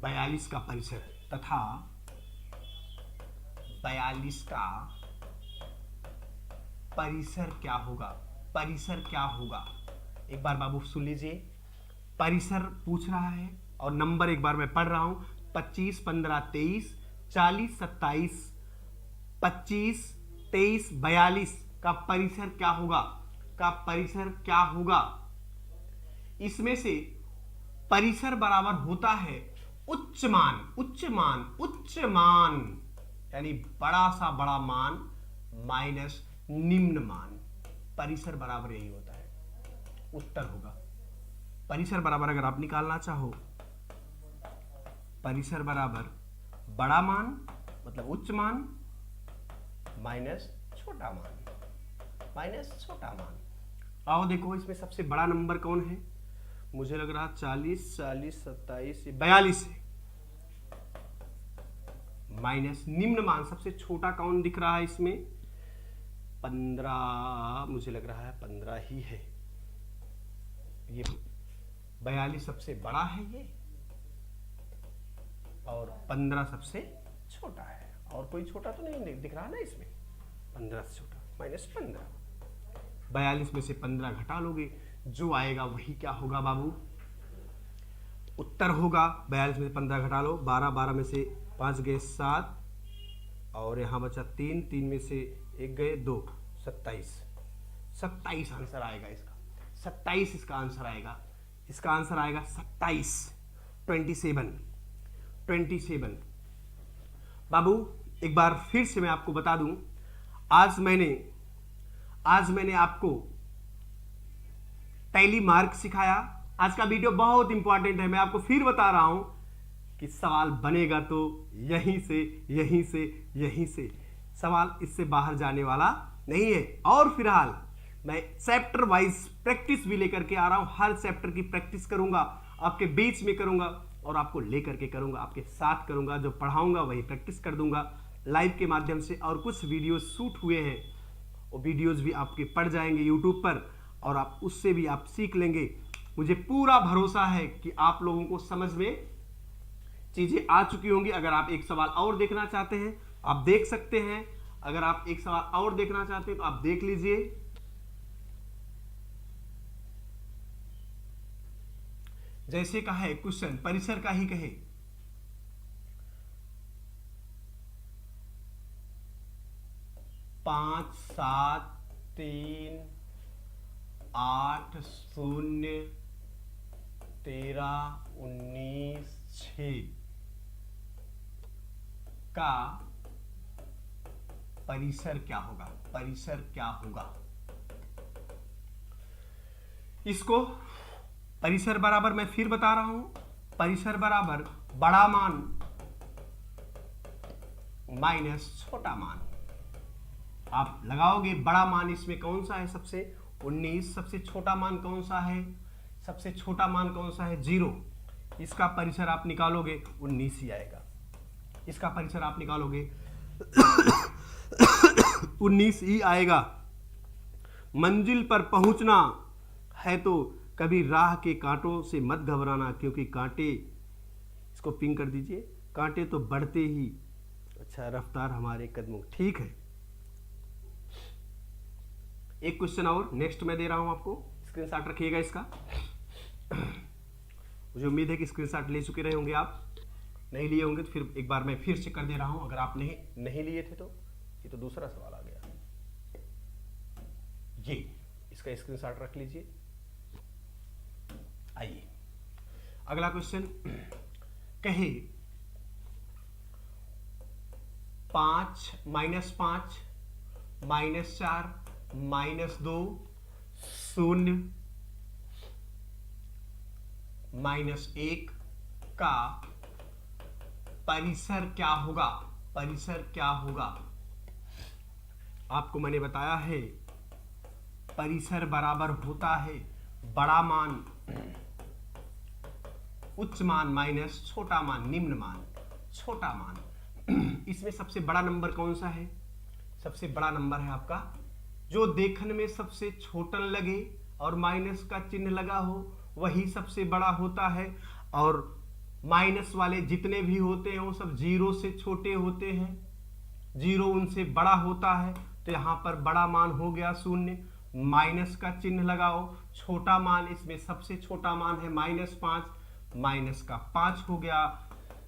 42 का परिसर तथा 42 का परिसर क्या होगा। परिसर क्या होगा, एक बार बाबू सुन लीजिए। परिसर पूछ रहा है और नंबर एक बार मैं पढ़ रहा हूं। 25, 15, 23, 40, 27, 25, 23, 42 का परिसर क्या होगा। का परिसर क्या होगा। इसमें से परिसर बराबर होता है उच्च मान। उच्च मान, उच्च मान यानी बड़ा सा बड़ा मान माइनस निम्न मान। परिसर बराबर यही होता है, उत्तर होगा। परिसर बराबर अगर आप निकालना चाहो, परिसर बराबर बड़ा मान मतलब उच्च मान माइनस छोटा मान, माइनस छोटा मान। आओ देखो इसमें सबसे बड़ा नंबर कौन है। मुझे लग रहा 40, 40, 27, 42 है। माइनस निम्न मान सबसे छोटा कौन दिख रहा है इसमें। 15, मुझे लग रहा है 15 ही है। ये 42 सबसे बड़ा है ये और 15 सबसे छोटा है। और कोई छोटा तो नहीं दिख रहा ना इसमें। 15 से छोटा माइनस 15। 42 में से 15 घटा लोगे, जो आएगा वही क्या होगा बाबू, उत्तर होगा। 42 में से 15 घटा लो, 12, 12 में से 5 गए 7 और यहाँ बचा 3, 3 में से 1 गए 2, 27। 27 आंसर आएगा इसका। 27 इसका आंसर आएगा। इसका आंसर आएगा 27, 27। बाबू एक बार फिर से मैं आपको बता दूं, आज मैंने आपको टैली मार्क सिखाया। आज का वीडियो बहुत इंपॉर्टेंट है। मैं आपको फिर बता रहा हूं कि सवाल बनेगा तो यहीं से सवाल इससे बाहर जाने वाला नहीं है। और फिलहाल मैं चैप्टर वाइज प्रैक्टिस भी लेकर के आ रहा हूं। हर चैप्टर की प्रैक्टिस करूंगा, आपके बीच में करूंगा और आपको लेकर के करूंगा, आपके साथ करूंगा। जो पढ़ाऊंगा वही प्रैक्टिस कर दूंगा लाइव के माध्यम से। और कुछ वीडियोस शूट हुए हैं, वो वीडियोस भी आपके पड़ जाएंगे यूट्यूब पर और आप उससे भी आप सीख लेंगे। मुझे पूरा भरोसा है कि आप लोगों को समझ में चीजें आ चुकी होंगी। अगर आप एक सवाल और देखना चाहते हैं आप देख सकते हैं। अगर आप एक सवाल और देखना चाहते हैं तो आप देख लीजिए। जैसे का है क्वेश्चन, परिसर का ही कहे। पांच 7 3 8 0 13 19 6 का परिसर क्या होगा। परिसर क्या होगा, इसको परिसर बराबर मैं फिर बता रहा हूं, परिसर बराबर बड़ा मान माइनस छोटा मान। आप लगाओगे बड़ा मान इसमें कौन सा है, सबसे 19। सबसे छोटा मान कौन सा है, सबसे छोटा मान कौन सा है 0। इसका परिसर आप निकालोगे 19 ही आएगा। इसका परिसर आप निकालोगे 19 ही आएगा। मंजिल पर पहुंचना है तो कभी राह के कांटों से मत घबराना, क्योंकि कांटे, इसको पिंग कर दीजिए, कांटे तो बढ़ते ही अच्छा रफ्तार हमारे कदमों। ठीक है, एक क्वेश्चन और नेक्स्ट मैं दे रहा हूं आपको, स्क्रीनशॉट रखिएगा इसका। मुझे उम्मीद है कि स्क्रीनशॉट ले चुके रहे होंगे आप। नहीं लिए होंगे तो फिर एक बार मैं फिर से कर दे रहा हूं। अगर आप नहीं लिए थे तो ये तो दूसरा सवाल आ गया। ये इसका स्क्रीनशॉट रख लीजिए। आइए अगला क्वेश्चन। कहे 5 -5 -4 -2 0 -1 का परिसर क्या होगा? परिसर क्या होगा? आपको मैंने बताया है परिसर बराबर होता है बड़ा मान उच्च मान माइनस छोटा मान निम्न मान छोटा मान। इसमें सबसे बड़ा नंबर कौन सा है? सबसे बड़ा नंबर है आपका जो देखने में सबसे छोटा लगे और माइनस का चिन्ह लगा हो, वही सबसे बड़ा होता है। और माइनस वाले जितने भी होते हैं वो सब जीरो से छोटे होते हैं, जीरो उनसे बड़ा होता है। तो यहाँ पर बड़ा मान हो गया 0, माइनस का चिन्ह लगाओ। छोटा मान इसमें सबसे छोटा मान है -5, माइनस का 5 हो गया,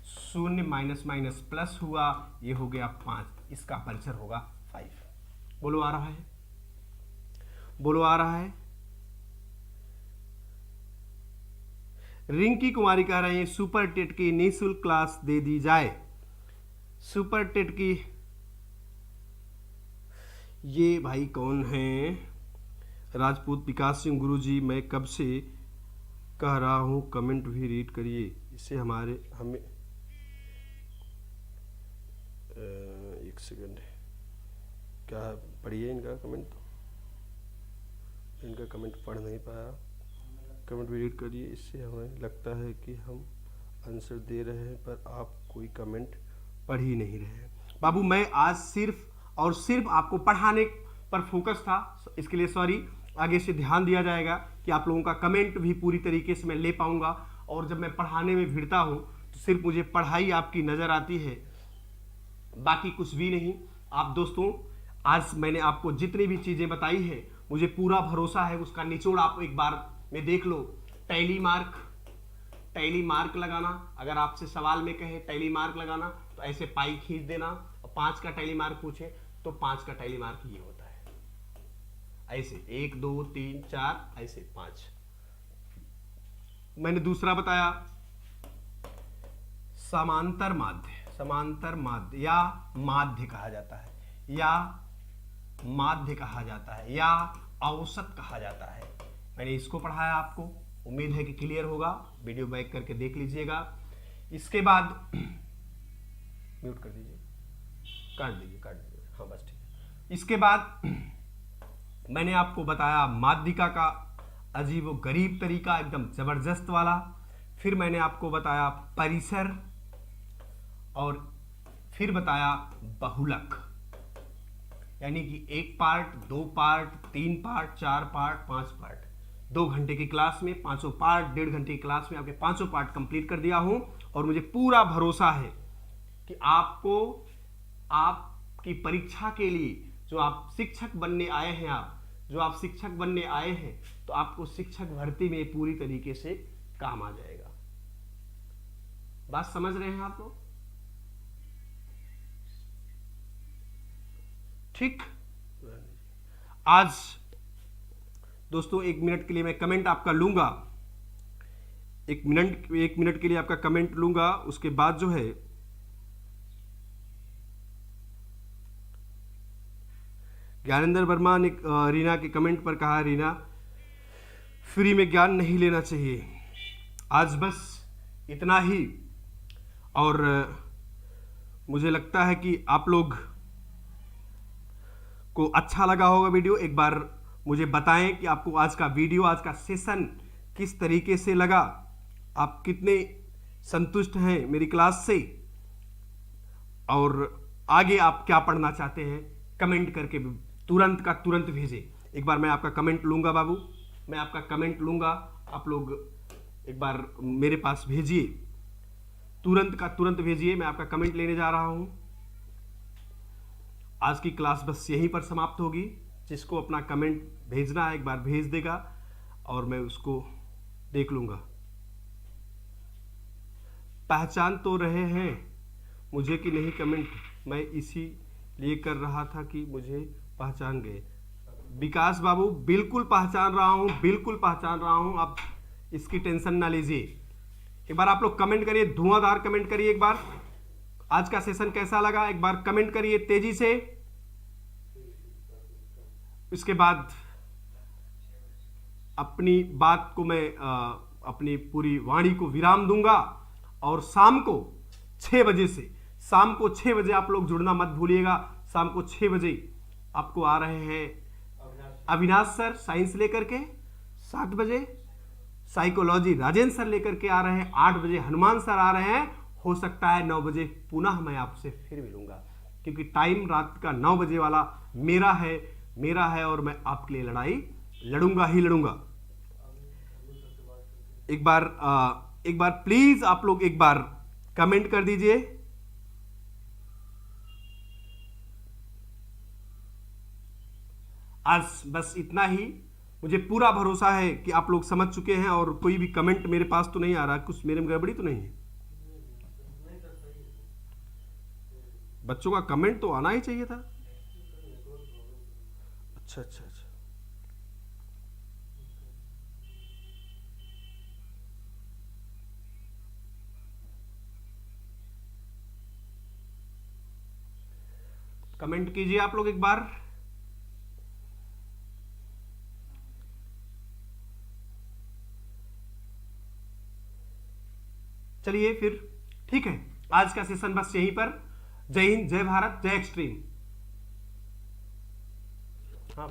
0 माइनस माइनस प्लस हुआ, ये हो गया 5। इसका परिसर होगा 5। बोलो आ रहा है? बोलो आ रहा है? रिंकी कुमारी कह रहे हैं सुपर टेट की निःशुल्क क्लास दे दी जाए। सुपर टेट की ये भाई कौन है? राजपूत विकास सिंह गुरुजी, मैं कब से कह रहा हूं कमेंट भी रीड करिए, इससे हमें एक सेकंड, क्या पढ़िए इनका कमेंट। इनका कमेंट पढ़ नहीं पाया, कमेंट भी रीड करिए, इससे हमें लगता है कि हम आंसर दे रहे हैं पर आप कोई कमेंट पढ़ ही नहीं रहे हैं। बाबू मैं आज सिर्फ और सिर्फ आपको पढ़ाने पर फोकस था, इसके लिए सॉरी। आगे से ध्यान दिया जाएगा कि आप लोगों का कमेंट भी पूरी तरीके से मैं ले पाऊंगा। और जब मैं पढ़ाने में भिड़ता हूं तो सिर्फ मुझे पढ़ाई आपकी नजर आती है, बाकी कुछ भी नहीं। आप दोस्तों आज मैंने आपको जितनी भी चीजें बताई है, मुझे पूरा भरोसा है उसका निचोड़ आप एक बार में देख लो। टैली मार्क लगाना, अगर आपसे सवाल में कहे टैली मार्क लगाना तो ऐसे पाई खींच देना, और 5 का टैली मार्क पूछे तो 5 का टैली मार्क ये होता है, ऐसे 1 2 3 4 ऐसे 5। मैंने दूसरा बताया समांतर माध्य या माध्य कहा जाता है, या माध्य कहा जाता है, या औसत कहा जाता है। मैंने इसको पढ़ाया आपको, उम्मीद है कि क्लियर होगा। वीडियो बैक करके देख लीजिएगा। इसके बाद म्यूट कर दीजिए, काट दीजिए, हाँ बस ठीक है। इसके बाद मैंने आपको बताया माध्यिका का अजीबो गरीब तरीका, एकदम जबरदस्त वाला। फिर मैंने आपको बताया परिसर, और फिर बताया बहुलक, यानी कि 1 part, 2 part, 3 part, 4 part, 5 part. 2 घंटे की क्लास में 5 पार्ट, 1.5 घंटे की क्लास में आपके 5 पार्ट कंप्लीट कर दिया हूं। और मुझे पूरा भरोसा है कि आपको आपकी परीक्षा के लिए जो आप शिक्षक बनने आए हैं, तो आपको शिक्षक भर्ती में पूरी तरीके से काम आ जाएगा। बात समझ रहे हैं आप लोग? ठीक। आज दोस्तों 1 मिनट के लिए मैं कमेंट आपका लूंगा, 1 मिनट के लिए आपका कमेंट लूंगा। उसके बाद जो है ज्ञानेंद्र वर्मा ने रीना के कमेंट पर कहा, रीना फ्री में ज्ञान नहीं लेना चाहिए। आज बस इतना ही। और मुझे लगता है कि आप लोग को अच्छा लगा होगा वीडियो। एक बार मुझे बताएं कि आपको आज का वीडियो, आज का सेशन किस तरीके से लगा, आप कितने संतुष्ट हैं मेरी क्लास से, और आगे आप क्या पढ़ना चाहते हैं कमेंट करके तुरंत का तुरंत भेजें। एक बार मैं आपका कमेंट लूंगा बाबू, मैं आपका कमेंट लूंगा। आप लोग एक बार मेरे पास भेजिए, तुरंत का तुरंत भेजिए। मैं आपका कमेंट लेने जा रहा हूं। आज की क्लास बस यहीं पर समाप्त होगी। जिसको अपना कमेंट भेजना है एक बार भेज देगा और मैं उसको देख लूंगा। पहचान तो रहे हैं मुझे कि नहीं कमेंट, मैं इसी लिए कर रहा था कि मुझे पहचान गए। विकास बाबू बिल्कुल पहचान रहा हूं, बिल्कुल पहचान रहा हूं, आप इसकी टेंशन ना लीजिए। एक बार आप लोग कमेंट करिए, धुआंधार कमेंट करिए। एक बार आज का सेशन कैसा लगा एक बार कमेंट करिए तेजी से। इसके बाद अपनी बात को मैं अपनी पूरी वाणी को विराम दूंगा और शाम को 6 बजे से, शाम को 6 बजे आप लोग जुड़ना मत भूलिएगा। शाम को 6 बजे आपको आ रहे हैं अविनाश सर साइंस लेकर के, 7 बजे साइकोलॉजी राजेंद्र सर लेकर के आ रहे हैं, 8 बजे हनुमान सर आ रहे हैं। हो सकता है 9 बजे पुनः मैं आपसे फिर मिलूंगा, क्योंकि टाइम रात का 9 बजे वाला मेरा है और मैं आपके लिए लड़ाई लड़ूंगा ही लड़ूंगा। एक बार प्लीज आप लोग एक बार कमेंट कर दीजिए। आज बस इतना ही। मुझे पूरा भरोसा है कि आप लोग समझ चुके हैं और कोई भी कमेंट मेरे पास तो नहीं आ रहा, कुछ मेरे में गड़बड़ी तो नहीं है। बच्चों का कमेंट तो आना ही चाहिए था। अच्छा अच्छा अच्छा, कमेंट कीजिए आप लोग एक बार। चलिए फिर ठीक है, आज का सेशन बस यहीं पर। जय हिंद, जय भारत, जय एक्सट्रीम। हाँ।